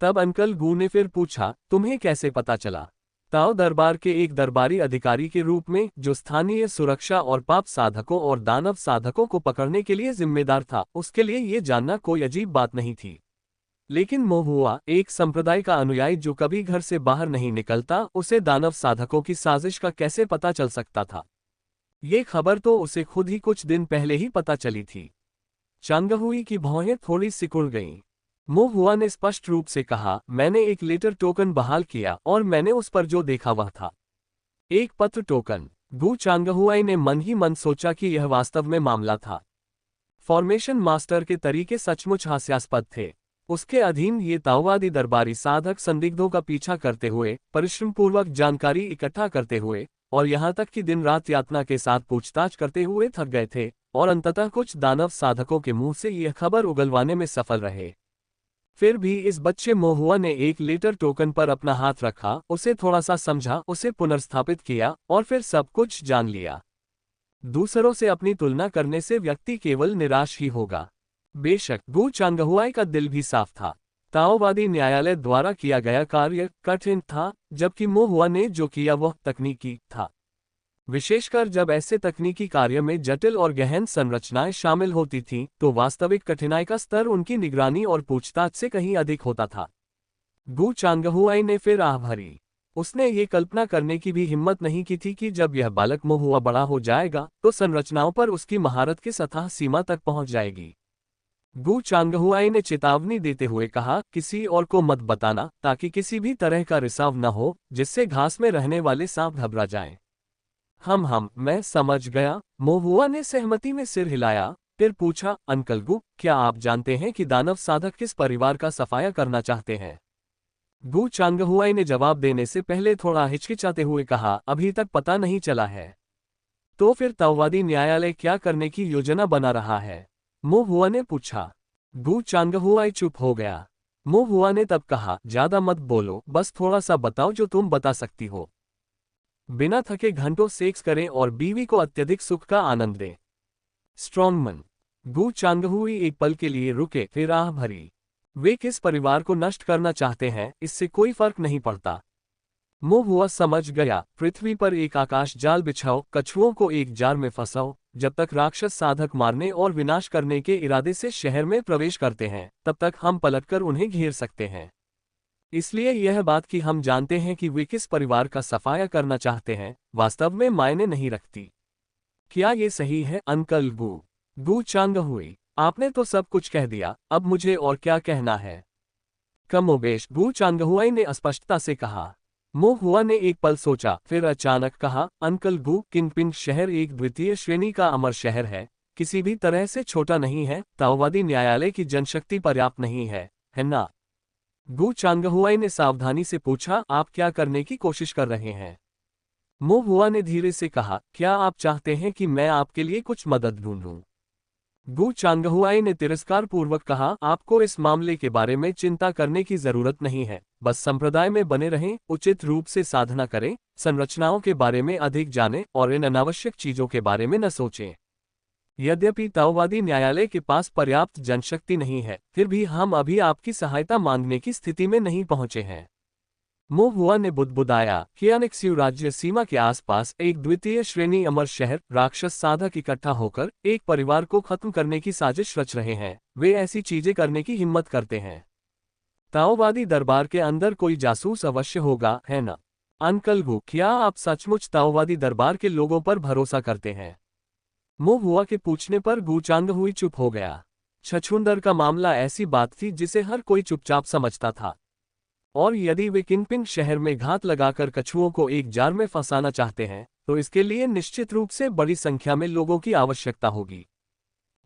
तब अंकल गू ने फिर पूछा, तुम्हें कैसे पता चला? ताओ दरबार के एक दरबारी अधिकारी के रूप में जो स्थानीय सुरक्षा और पाप साधकों और दानव साधकों को पकड़ने के लिए जिम्मेदार था, उसके लिए ये जानना कोई अजीब बात नहीं थी। लेकिन मुहुआ, एक संप्रदाय का अनुयायी जो कभी घर से बाहर नहीं निकलता, उसे दानव साधकों की साजिश का कैसे पता चल सकता था? ये खबर तो उसे खुद ही कुछ दिन पहले ही पता चली थी। चांगहुई की भौहें थोड़ी सिकुड़ गईं। मुहुआ ने स्पष्ट रूप से कहा, मैंने एक लेटर टोकन बहाल किया और मैंने उस पर जो देखा वह था एक पत्र टोकन। गू चांगहुआई ने मन ही मन सोचा कि यह वास्तव में मामला था। फॉर्मेशन मास्टर के तरीके सचमुच हास्यास्पद थे। उसके अधीन ये ताओवादी दरबारी साधक संदिग्धों का पीछा करते हुए, परिश्रमपूर्वक जानकारी इकट्ठा करते हुए और यहाँ तक कि दिन रात यातना के साथ पूछताछ करते हुए थक गए थे और अंततः कुछ दानव साधकों के मुंह से यह खबर उगलवाने में सफल रहे। फिर भी इस बच्चे मुहुआ ने एक लेटर टोकन पर अपना हाथ रखा, उसे थोड़ा सा समझा, उसे पुनर्स्थापित किया और फिर सब कुछ जान लिया। दूसरों से अपनी तुलना करने से व्यक्ति केवल निराश ही होगा। बेशक गू चांगहुआई का दिल भी साफ था। ताओवादी न्यायालय द्वारा किया गया कार्य कठिन था, जबकि मुहुआ ने जो किया वह तकनीकी था। विशेषकर जब ऐसे तकनीकी कार्य में जटिल और गहन संरचनाएं शामिल होती थीं, तो वास्तविक कठिनाई का स्तर उनकी निगरानी और पूछताछ से कहीं अधिक होता था। गू चांगहुआई ने फिर आह भरी। उसने ये कल्पना करने की भी हिम्मत नहीं की थी कि जब यह बालक मुहुआ बड़ा हो जाएगा तो संरचनाओं पर उसकी महारत की सतह सीमा तक पहुंच जाएगी। गू चांगहुआई ने चेतावनी देते हुए कहा, किसी और को मत बताना ताकि किसी भी तरह का रिसाव न हो जिससे घास में रहने वाले सांप घबरा जाएं। मैं समझ गया। मुहुआ ने सहमति में सिर हिलाया, फिर पूछा, अंकल गू, क्या आप जानते हैं कि दानव साधक किस परिवार का सफाया करना चाहते हैं? गू चांगहुआई ने जवाब देने से पहले थोड़ा हिचकिचाते हुए कहा, अभी तक पता नहीं चला है। तो फिर ताओवादी न्यायालय क्या करने की योजना बना रहा है? मुहुआ ने पूछा। गू चांगहुआई चुप हो गया। मुहुआ ने तब कहा, ज्यादा मत बोलो, बस थोड़ा सा बताओ जो तुम बता सकती हो। बिना थके घंटों सेक्स करें और बीवी को अत्यधिक सुख का आनंद दें। स्ट्रॉन्गमन। गू चांगहुई एक पल के लिए रुके, फिर आह भरी। वे किस परिवार को नष्ट करना चाहते हैं इससे कोई फर्क नहीं पड़ता। मो हुआ समझ गया, पृथ्वी पर एक आकाश जाल बिछाओ, कछुओं को एक जार में फंसाओ। जब तक राक्षस साधक मारने और विनाश करने के इरादे से शहर में प्रवेश करते हैं, तब तक हम पलटकर उन्हें घेर सकते हैं। इसलिए यह बात कि हम जानते हैं कि वे किस परिवार का सफाया करना चाहते हैं, वास्तव में मायने नहीं रखती। क्या ये सही है अंकल गू? गू चांग हुई, आपने तो सब कुछ कह दिया, अब मुझे और क्या कहना है? कमोबेश, गू चांगहुआई ने स्पष्टता से कहा। मो हुआ ने एक पल सोचा, फिर अचानक कहा, अंकल गू, किंगपिंग शहर एक द्वितीय श्रेणी का अमर शहर है, किसी भी तरह से छोटा नहीं है। ताओवादी न्यायालय की जनशक्ति पर्याप्त नहीं है ना? गू चांगहुआई ने सावधानी से पूछा, आप क्या करने की कोशिश कर रहे हैं? मो हुआ ने धीरे से कहा, क्या आप चाहते हैं कि मैं आपके लिए कुछ मदद ढूंढूं? गू चांगहुआई ने तिरस्कार पूर्वक कहा, आपको इस मामले के बारे में चिंता करने की जरूरत नहीं है, बस संप्रदाय में बने रहें, उचित रूप से साधना करें, संरचनाओं के बारे में अधिक जानें और इन अनावश्यक चीजों के बारे में न सोचें। यद्यपि ताओवादी न्यायालय के पास पर्याप्त जनशक्ति नहीं है, फिर भी हम अभी आपकी सहायता मांगने की स्थिति में नहीं पहुंचे हैं। मो हुआ ने बुदबुदाया, कियानिक्स्यू राज्य सीमा के आसपास एक द्वितीय श्रेणी अमर शहर राक्षस साधक इकट्ठा होकर एक परिवार को खत्म करने की साजिश रच रहे हैं। वे ऐसी चीजें करने की हिम्मत करते हैं। ताओवादी दरबार के अंदर कोई जासूस अवश्य होगा, है ना? अंकल गू, क्या आप सचमुच ताओवादी दरबार के लोगों पर भरोसा करते हैं? मो हुआ के पूछने पर गू चांगहुई चुप हो गया। छछूंदर का मामला ऐसी बात थी जिसे हर कोई चुपचाप समझता था। और यदि वे किंगपिंग शहर में घात लगाकर कछुओं को एक जार में फंसाना चाहते हैं, तो इसके लिए निश्चित रूप से बड़ी संख्या में लोगों की आवश्यकता होगी।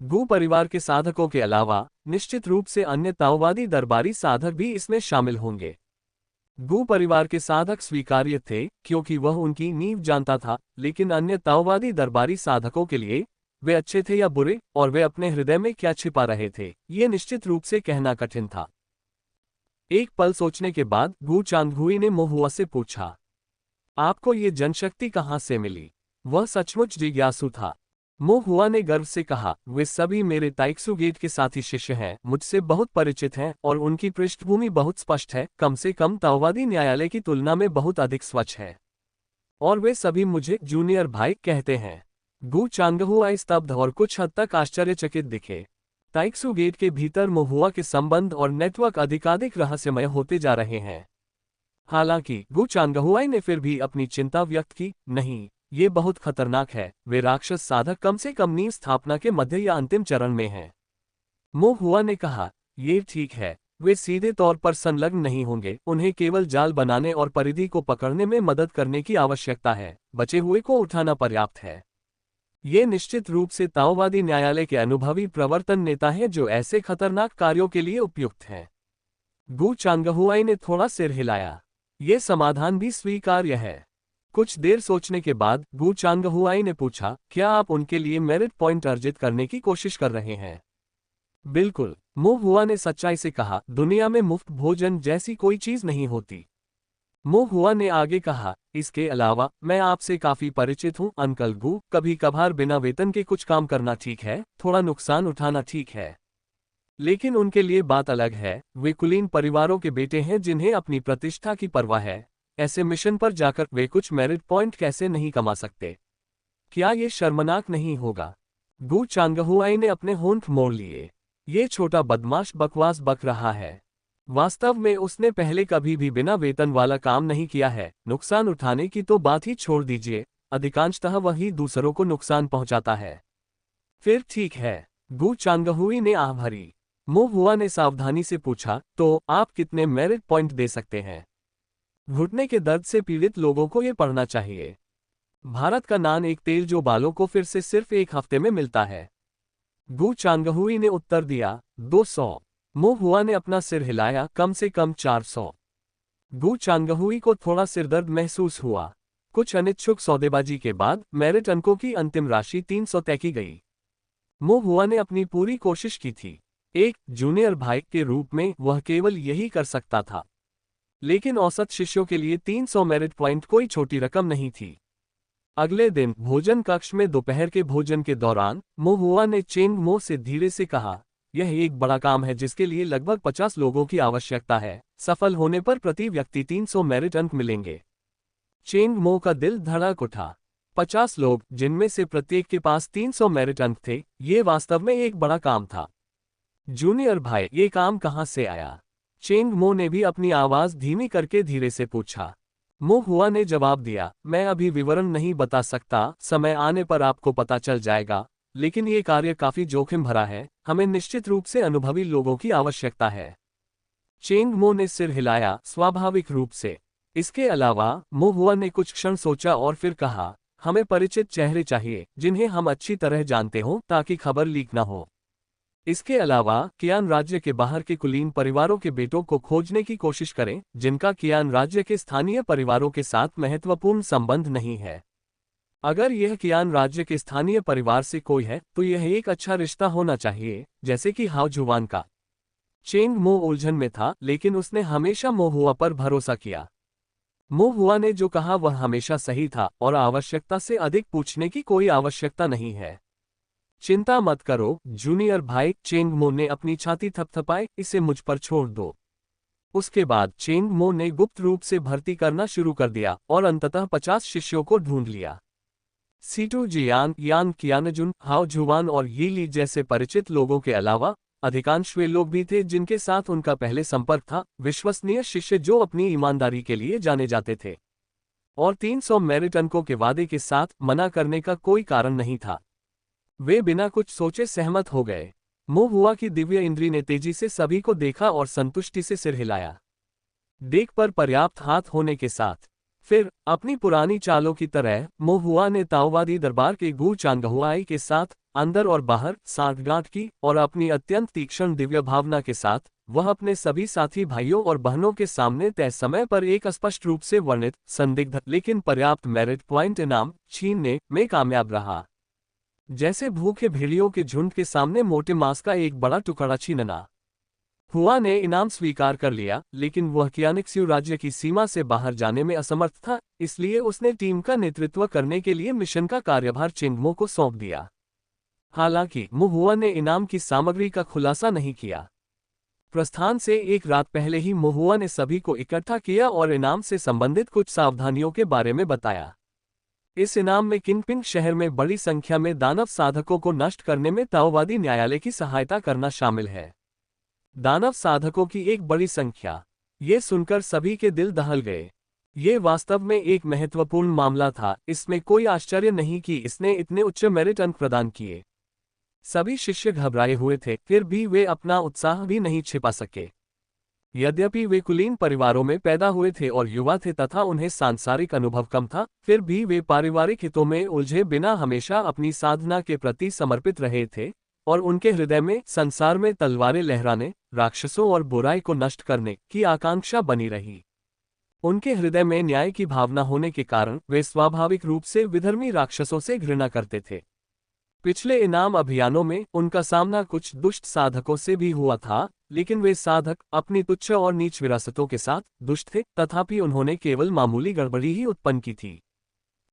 गू परिवार के साधकों के अलावा निश्चित रूप से अन्य ताओवादी दरबारी साधक भी इसमें शामिल होंगे। गू परिवार के साधक स्वीकार्य थे क्योंकि वह उनकी नींव जानता था, लेकिन अन्य ताओवादी दरबारी साधकों के लिए वे अच्छे थे या बुरे, और वे अपने हृदय में क्या छिपा रहे थे, ये निश्चित रूप से कहना कठिन था। एक पल सोचने के बाद गू चांगहुई ने मो हुआ से पूछा, आपको ये जनशक्ति कहाँ से मिली? वह सचमुच जिज्ञासु था। मो हुआ ने गर्व से कहा, वे सभी मेरे ताइक्सू गेट के साथी शिष्य हैं, मुझसे बहुत परिचित हैं और उनकी पृष्ठभूमि बहुत स्पष्ट है, कम से कम ताओवादी न्यायालय की तुलना में बहुत अधिक स्वच्छ है। और वे सभी मुझे जूनियर भाई कहते हैं। गू चांगहुआ स्तब्ध और कुछ हद तक आश्चर्यचकित दिखे। ताइक्सू गेट के भीतर मो हुआ के संबंध और नेटवर्क अधिकाधिक रहस्यमय होते जा रहे हैं। हालांकि गू चांगहुआई ने फिर भी अपनी चिंता व्यक्त की, नहीं, ये बहुत खतरनाक है, वे राक्षस साधक कम से कम नींव स्थापना के मध्य या अंतिम चरण में हैं। मो हुआ ने कहा, ये ठीक है, वे सीधे तौर पर संलग्न नहीं होंगे, उन्हें केवल जाल बनाने और परिधि को पकड़ने में मदद करने की आवश्यकता है, बचे हुए को उठाना पर्याप्त है। ये निश्चित रूप से ताओवादी न्यायालय के अनुभवी प्रवर्तन नेता हैं जो ऐसे खतरनाक कार्यों के लिए उपयुक्त हैं। गू चांगहुआई ने थोड़ा सिर हिलाया, ये समाधान भी स्वीकार्य है। कुछ देर सोचने के बाद गू चांगहुआई ने पूछा, क्या आप उनके लिए मेरिट पॉइंट अर्जित करने की कोशिश कर रहे हैं? बिल्कुल, मो हुआ ने सच्चाई से कहा, दुनिया में मुफ्त भोजन जैसी कोई चीज नहीं होती। मो हुआ ने आगे कहा, इसके अलावा मैं आपसे काफी परिचित हूं अंकल गू, कभी कभार बिना वेतन के कुछ काम करना ठीक है, थोड़ा नुकसान उठाना ठीक है, लेकिन उनके लिए बात अलग है। वे कुलीन परिवारों के बेटे हैं जिन्हें अपनी प्रतिष्ठा की परवाह है। ऐसे मिशन पर जाकर वे कुछ मेरिट पॉइंट कैसे नहीं कमा सकते? क्या ये शर्मनाक नहीं होगा? गू चांगहुआई ने अपने होंठ मोड़ लिए। ये छोटा बदमाश बकवास बक रहा है। वास्तव में उसने पहले कभी भी बिना वेतन वाला काम नहीं किया है। नुकसान उठाने की तो बात ही छोड़ दीजिए, अधिकांशतः वही दूसरों को नुकसान पहुंचाता है। फिर ठीक है, गू चांगहुई ने आह भरी। मो हुआ ने सावधानी से पूछा, तो आप कितने मेरिट पॉइंट दे सकते हैं? घुटने के दर्द से पीड़ित लोगों को ये पढ़ना चाहिए। भारत का नान एक तेल जो बालों को फिर से सिर्फ एक हफ्ते में मिलता है। गू चांगहुई ने उत्तर दिया, 200। मो हुआ ने अपना सिर हिलाया, कम से कम 400। गू चांगहुई को थोड़ा सिरदर्द महसूस हुआ। कुछ अनिच्छुक सौदेबाजी के बाद मेरिट अंकों की अंतिम राशि 300 तय की गई। मो हुआ ने अपनी पूरी कोशिश की थी। एक जूनियर भाई के रूप में वह केवल यही कर सकता था, लेकिन औसत शिष्यों के लिए 300 मेरिट पॉइंट कोई छोटी रकम नहीं थी। अगले दिन भोजन कक्ष में दोपहर के भोजन के दौरान मो हुआ ने चेंग मो से धीरे से कहा, यह एक बड़ा काम है जिसके लिए लगभग 50 लोगों की आवश्यकता है। सफल होने पर प्रति व्यक्ति 300 मेरिट अंक मिलेंगे। चेंग मो का दिल धड़क उठा। 50 लोग, जिनमें से प्रत्येक के पास 300 मेरिट अंक थे, ये वास्तव में एक बड़ा काम था। जूनियर भाई, ये काम कहाँ से आया? चेंग मो ने भी अपनी आवाज धीमी करके धीरे से पूछा। मो हुआ ने जवाब दिया, मैं अभी विवरण नहीं बता सकता, समय आने पर आपको पता चल जाएगा, लेकिन ये कार्य काफी जोखिम भरा है, हमें निश्चित रूप से अनुभवी लोगों की आवश्यकता है। चेंग मो ने सिर हिलाया, स्वाभाविक रूप से। इसके अलावा, मो हुआ ने कुछ क्षण सोचा और फिर कहा, हमें परिचित चेहरे चाहिए, जिन्हें हम अच्छी तरह जानते हों, ताकि खबर लीक न हो। इसके अलावा, कियान राज्य के बाहर के कुलीन परिवारों के बेटों को खोजने की कोशिश करें, जिनका कियान राज्य के स्थानीय परिवारों के साथ महत्वपूर्ण संबंध नहीं है। अगर यह कियान राज्य के स्थानीय परिवार से कोई है, तो यह एक अच्छा रिश्ता होना चाहिए, जैसे कि हाओ जुवान का। चेंग मो उलझन में था, लेकिन उसने हमेशा मो हुआ पर भरोसा किया। मो हुआ ने जो कहा वह हमेशा सही था, और आवश्यकता से अधिक पूछने की कोई आवश्यकता नहीं है। चिंता मत करो जूनियर भाई, चेंग मो ने अपनी छाती थपथपाई, इसे मुझ पर छोड़ दो। उसके बाद चेंग मो ने गुप्त रूप से भर्ती करना शुरू कर दिया और अंततः 50 शिष्यों को ढूंढ लिया। सीटू जियान, यान कियानजुन, हाओ जुवान और यी ली जैसे परिचित लोगों के अलावा अधिकांश वे लोग भी थे जिनके साथ उनका पहले संपर्क था, विश्वसनीय शिष्य जो अपनी ईमानदारी के लिए जाने जाते थे। और 300 मेरिट अंकों के वादे के साथ मना करने का कोई कारण नहीं था। वे बिना कुछ सोचे सहमत हो गए। मो हुआ की दिव्य इंद्री ने तेजी से सभी को देखा और संतुष्टि से सिर हिलाया। देख पर पर्याप्त हाथ होने के साथ फिर अपनी पुरानी चालों की तरह मो हुआ ने ताओवादी दरबार के गू चांगहुआई के साथ अंदर और बाहर सांठगांठ की, और अपनी अत्यंत तीक्ष्ण दिव्य भावना के साथ वह अपने सभी साथी भाइयों और बहनों के सामने तय समय पर एक स्पष्ट रूप से वर्णित, संदिग्ध लेकिन पर्याप्त मेरिट पॉइंट इनाम छीनने में कामयाब रहा। जैसे भूखे भेड़ियों के झुंड के सामने मोटे मांस का एक बड़ा टुकड़ा छीनना। हुआ ने इनाम स्वीकार कर लिया, लेकिन वह कियानिक्स्यू राज्य की सीमा से बाहर जाने में असमर्थ था, इसलिए उसने टीम का नेतृत्व करने के लिए मिशन का कार्यभार चेंगमो को सौंप दिया। हालांकि मु हुआ ने इनाम की सामग्री का खुलासा नहीं किया। प्रस्थान से एक रात पहले ही मु हुआ ने सभी को इकट्ठा किया और इनाम से संबंधित कुछ सावधानियों के बारे में बताया। इस इनाम में किंगपिंग शहर में बड़ी संख्या में दानव साधकों को नष्ट करने में ताओवादी न्यायालय की सहायता करना शामिल है। दानव साधकों की एक बड़ी संख्या। ये सुनकर सभी के दिल दहल गए। ये वास्तव में एक महत्वपूर्ण मामला था, इसमें कोई आश्चर्य नहीं कि इसने इतने उच्च मेरिट अंक प्रदान किए। सभी शिष्य घबराए हुए थे, फिर भी वे अपना उत्साह भी नहीं छिपा सके। यद्यपि वे कुलीन परिवारों में पैदा हुए थे और युवा थे तथा उन्हें सांसारिक अनुभव कम था, फिर भी वे पारिवारिक हितों में उलझे बिना हमेशा अपनी साधना के प्रति समर्पित रहे थे, और उनके हृदय में संसार में तलवारें लहराने, राक्षसों और बुराई को नष्ट करने की आकांक्षा बनी रही। उनके हृदय में न्याय की भावना होने के कारण वे स्वाभाविक रूप से विधर्मी राक्षसों से घृणा करते थे। पिछले इनाम अभियानों में उनका सामना कुछ दुष्ट साधकों से भी हुआ था, लेकिन वे साधक अपनी तुच्छ और नीच विरासतों के साथ दुष्ट थे, तथापि उन्होंने केवल मामूली गड़बड़ी ही उत्पन्न की थी।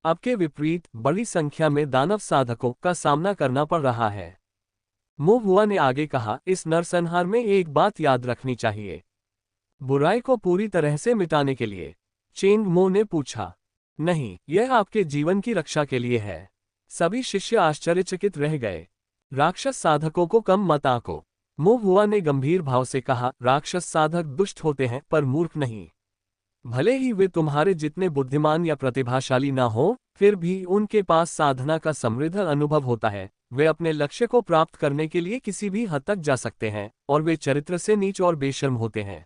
अब के विपरीत बड़ी संख्या में दानव साधकों का सामना करना पड़ रहा है। मो हुआ ने आगे कहा, इस नरसंहार में एक बात याद रखनी चाहिए। बुराई को पूरी तरह से मिटाने के लिए? चेंग मो ने पूछा। नहीं, यह आपके जीवन की रक्षा के लिए है। सभी शिष्य आश्चर्यचकित रह गए। राक्षस साधकों को कम मत आंको। मो हुआ ने गंभीर भाव से कहा, राक्षस साधक दुष्ट होते हैं पर मूर्ख नहीं। भले ही वे तुम्हारे जितने बुद्धिमान या प्रतिभाशाली ना हो, फिर भी उनके पास साधना का समृद्ध अनुभव होता है। वे अपने लक्ष्य को प्राप्त करने के लिए किसी भी हद तक जा सकते हैं, और वे चरित्र से नीच और बेशर्म होते हैं।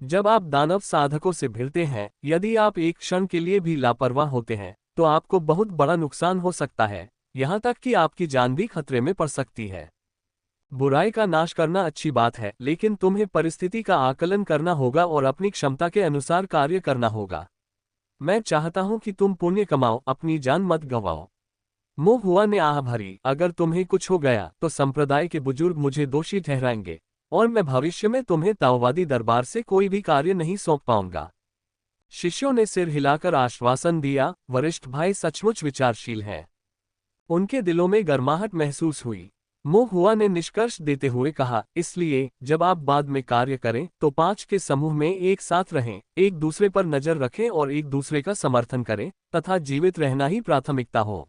जब आप दानव साधकों से भिड़ते हैं, यदि आप एक क्षण के लिए भी लापरवाह होते हैं, तो आपको बहुत बड़ा नुकसान हो सकता है, यहाँ तक कि आपकी जान भी खतरे में पड़ सकती है। बुराई का नाश करना अच्छी बात है, लेकिन तुम्हें परिस्थिति का आकलन करना होगा और अपनी क्षमता के अनुसार कार्य करना होगा। मैं चाहता हूं कि तुम पुण्य कमाओ, अपनी जान मत गंवाओ। मो हुआ ने आह भरी, अगर तुम्हें कुछ हो गया तो संप्रदाय के बुजुर्ग मुझे दोषी ठहराएंगे, और मैं भविष्य में तुम्हें ताओवादी दरबार से कोई भी कार्य नहीं सौंप पाऊंगा। शिष्यों ने सिर हिलाकर आश्वासन दिया, वरिष्ठ भाई सचमुच विचारशील हैं। उनके दिलों में गर्माहट महसूस हुई। मो हुआ ने निष्कर्ष देते हुए कहा, इसलिए जब आप बाद में कार्य करें तो 5 के समूह में एक साथ रहें, एक दूसरे पर नजर रखें और एक दूसरे का समर्थन करें, तथा जीवित रहना ही प्राथमिकता हो।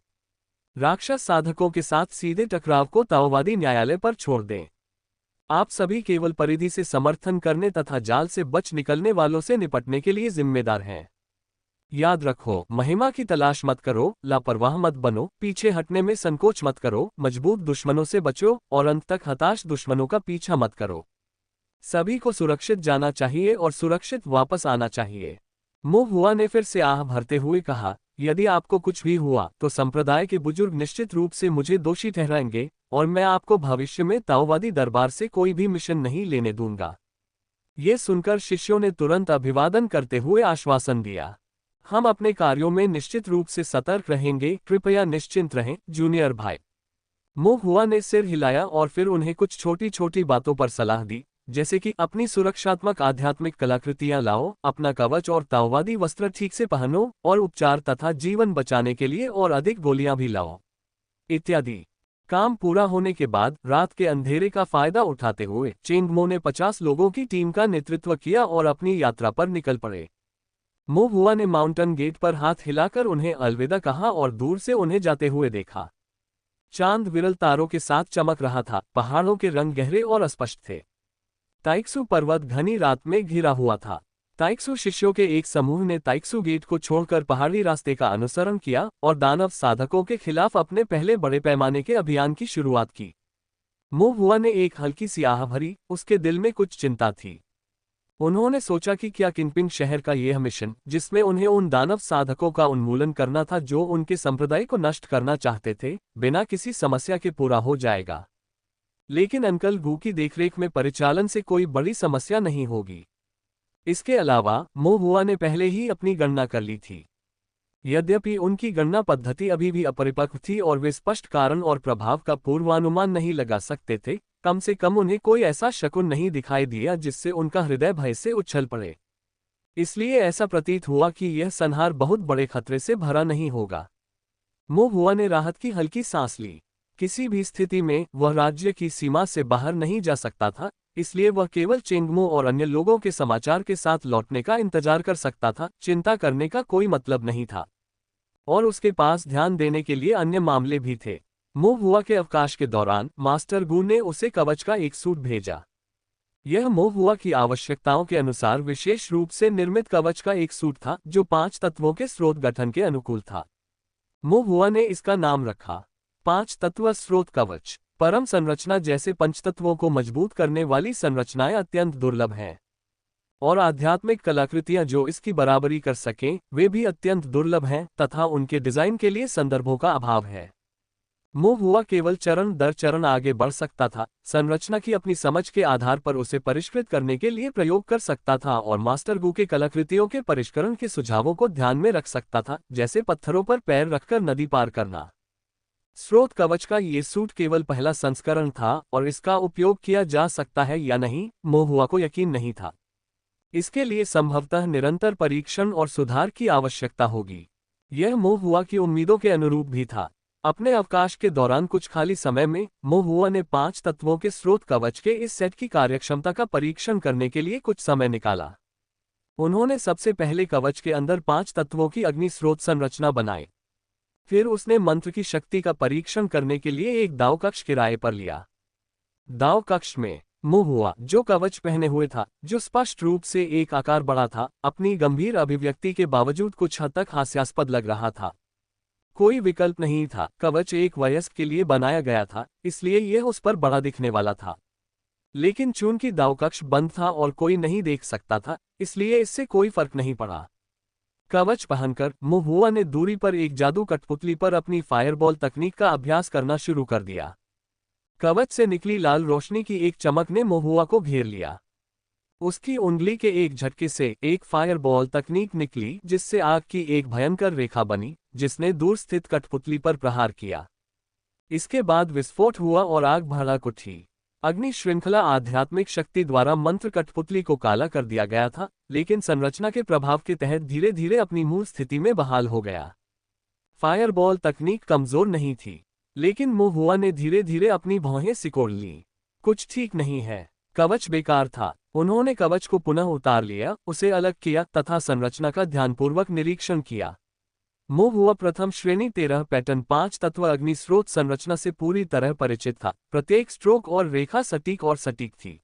राक्षस साधकों के साथ सीधे टकराव को ताओवादी न्यायालय पर छोड़ दें। आप सभी केवल परिधि से समर्थन करने तथा जाल से बच निकलने वालों से निपटने के लिए जिम्मेदार हैं। याद रखो, महिमा की तलाश मत करो, लापरवाह मत बनो, पीछे हटने में संकोच मत करो, मजबूत दुश्मनों से बचो और अंत तक हताश दुश्मनों का पीछा मत करो। सभी को सुरक्षित जाना चाहिए और सुरक्षित वापस आना चाहिए। मो हुआ ने फिर से आह भरते हुए कहा, यदि आपको कुछ भी हुआ तो संप्रदाय के बुजुर्ग निश्चित रूप से मुझे दोषी ठहराएंगे और मैं आपको भविष्य में ताओवादी दरबार से कोई भी मिशन नहीं लेने दूंगा। ये सुनकर शिष्यों ने तुरंत अभिवादन करते हुए आश्वासन दिया। हम अपने कार्यों में निश्चित रूप से सतर्क रहेंगे, कृपया निश्चिंत रहें जूनियर भाई। मो हुआ ने सिर हिलाया और फिर उन्हें कुछ छोटी छोटी बातों पर सलाह दी, जैसे कि अपनी सुरक्षात्मक आध्यात्मिक कलाकृतियां लाओ, अपना कवच और ताओवादी वस्त्र ठीक से पहनो और उपचार तथा जीवन बचाने के लिए और अधिक गोलियां भी लाओ, इत्यादि। काम पूरा होने के बाद रात के अंधेरे का फायदा उठाते हुए चेंगमो ने 50 लोगों की टीम का नेतृत्व किया और अपनी यात्रा पर निकल पड़े। मो हुआ ने माउंटेन गेट पर हाथ हिलाकर उन्हें अलविदा कहा और दूर से उन्हें जाते हुए देखा। चांद विरल तारों के साथ चमक रहा था, पहाड़ों के रंग गहरे और अस्पष्ट थे। ताइक्सू पर्वत घनी रात में घिरा हुआ था। ताइक्सू शिष्यों के एक समूह ने ताइक्सू गेट को छोड़कर पहाड़ी रास्ते का अनुसरण किया और दानव साधकों के खिलाफ अपने पहले बड़े पैमाने के अभियान की शुरुआत की। मो हुआ ने एक हल्की सी आह भरी, उसके दिल में कुछ चिंता थी। उन्होंने सोचा कि क्या किनपिंग शहर का यह मिशन, जिसमें उन्हें उन दानव साधकों का उन्मूलन करना था जो उनके संप्रदाय को नष्ट करना चाहते थे, बिना किसी समस्या के पूरा हो जाएगा। लेकिन अंकल गू की देखरेख में परिचालन से कोई बड़ी समस्या नहीं होगी। इसके अलावा मो हुआ ने पहले ही अपनी गणना कर ली थी। यद्यपि उनकी गणना पद्धति अभी भी अपरिपक्व थी और वे स्पष्ट कारण और प्रभाव का पूर्वानुमान नहीं लगा सकते थे, कम से कम उन्हें कोई ऐसा शकुन नहीं दिखाई दिया जिससे उनका हृदय भय से उछल पड़े। इसलिए ऐसा प्रतीत हुआ कि यह संहार बहुत बड़े खतरे से भरा नहीं होगा। मो हुआ ने राहत की हल्की सांस ली। किसी भी स्थिति में वह राज्य की सीमा से बाहर नहीं जा सकता था, इसलिए वह केवल चेंगमो और अन्य लोगों के समाचार के साथ लौटने का इंतजार कर सकता था। चिंता करने का कोई मतलब नहीं था और उसके पास ध्यान देने के लिए अन्य मामले भी थे। मो हुआ के अवकाश के दौरान मास्टर गू ने उसे कवच का एक सूट भेजा। यह मो हुआ की आवश्यकताओं के अनुसार विशेष रूप से निर्मित कवच का एक सूट था जो 5 तत्वों के स्रोत गठन के अनुकूल था। मो हुआ ने इसका नाम रखा 5 तत्व स्रोत कवच। परम संरचना जैसे पंचतत्वों को मजबूत करने वाली संरचनाएं अत्यंत दुर्लभ हैं और आध्यात्मिक कलाकृतियां जो इसकी बराबरी कर सकें वे भी अत्यंत दुर्लभ हैं तथा उनके डिजाइन के लिए संदर्भों का अभाव है। मो हुआ केवल चरण दर चरण आगे बढ़ सकता था, संरचना की अपनी समझ के आधार पर उसे परिष्कृत करने के लिए प्रयोग कर सकता था और मास्टर गू के कलाकृतियों के परिष्करण के सुझावों को ध्यान में रख सकता था, जैसे पत्थरों पर पैर रखकर नदी पार करना। स्रोत कवच का ये सूट केवल पहला संस्करण था और इसका उपयोग किया जा सकता है या नहीं, मो हुआ को यकीन नहीं था। इसके लिए संभवतः निरंतर परीक्षण और सुधार की आवश्यकता होगी। यह मो हुआ की उम्मीदों के अनुरूप भी था। अपने अवकाश के दौरान कुछ खाली समय में मो हुआ ने 5 तत्वों के स्रोत कवच के इस सेट की कार्यक्षमता का परीक्षण करने के लिए कुछ समय निकाला। उन्होंने सबसे पहले कवच के अंदर 5 तत्वों की अग्नि स्रोत संरचना बनाई। फिर उसने मंत्र की शक्ति का परीक्षण करने के लिए एक दाव कक्ष किराए पर लिया। दाव कक्ष में मो हुआ, जो कवच पहने हुए था, जो स्पष्ट रूप से एक आकार बड़ा था, अपनी गंभीर अभिव्यक्ति के बावजूद कुछ हद तक हास्यास्पद लग रहा था। कोई विकल्प नहीं था, कवच एक वयस्क के लिए बनाया गया था, इसलिए यह उस पर बड़ा दिखने वाला था। लेकिन चूंकि दाव कक्ष बंद था और कोई नहीं देख सकता था, इसलिए इससे कोई फर्क नहीं पड़ा। कवच पहनकर मो हुआ ने दूरी पर एक जादू कठपुतली पर अपनी फायरबॉल तकनीक का अभ्यास करना शुरू कर दिया। कवच से निकली लाल रोशनी की एक चमक ने मो हुआ को घेर लिया। उसकी उंगली के एक झटके से एक फायरबॉल तकनीक निकली जिससे आग की एक भयंकर रेखा बनी, जिसने दूर स्थित कठपुतली पर प्रहार किया। इसके बाद विस्फोट हुआ और आग भड़क उठी। अग्नि श्रृंखला आध्यात्मिक शक्ति द्वारा मंत्र कठपुतली को काला कर दिया गया था, लेकिन संरचना के प्रभाव के तहत धीरे धीरे अपनी मूल स्थिति में बहाल हो गया। फायरबॉल तकनीक कमजोर नहीं थी, लेकिन मुहुआ ने धीरे धीरे अपनी भौहें सिकोड़ ली। कुछ ठीक नहीं है। कवच बेकार था। उन्होंने कवच को पुनः उतार लिया, उसे अलग किया तथा संरचना का ध्यानपूर्वक निरीक्षण किया। मुहुआ प्रथम श्रेणी 13 पैटर्न 5 तत्व अग्नि स्रोत संरचना से पूरी तरह परिचित था। प्रत्येक स्ट्रोक और रेखा सटीक और सटीक थी।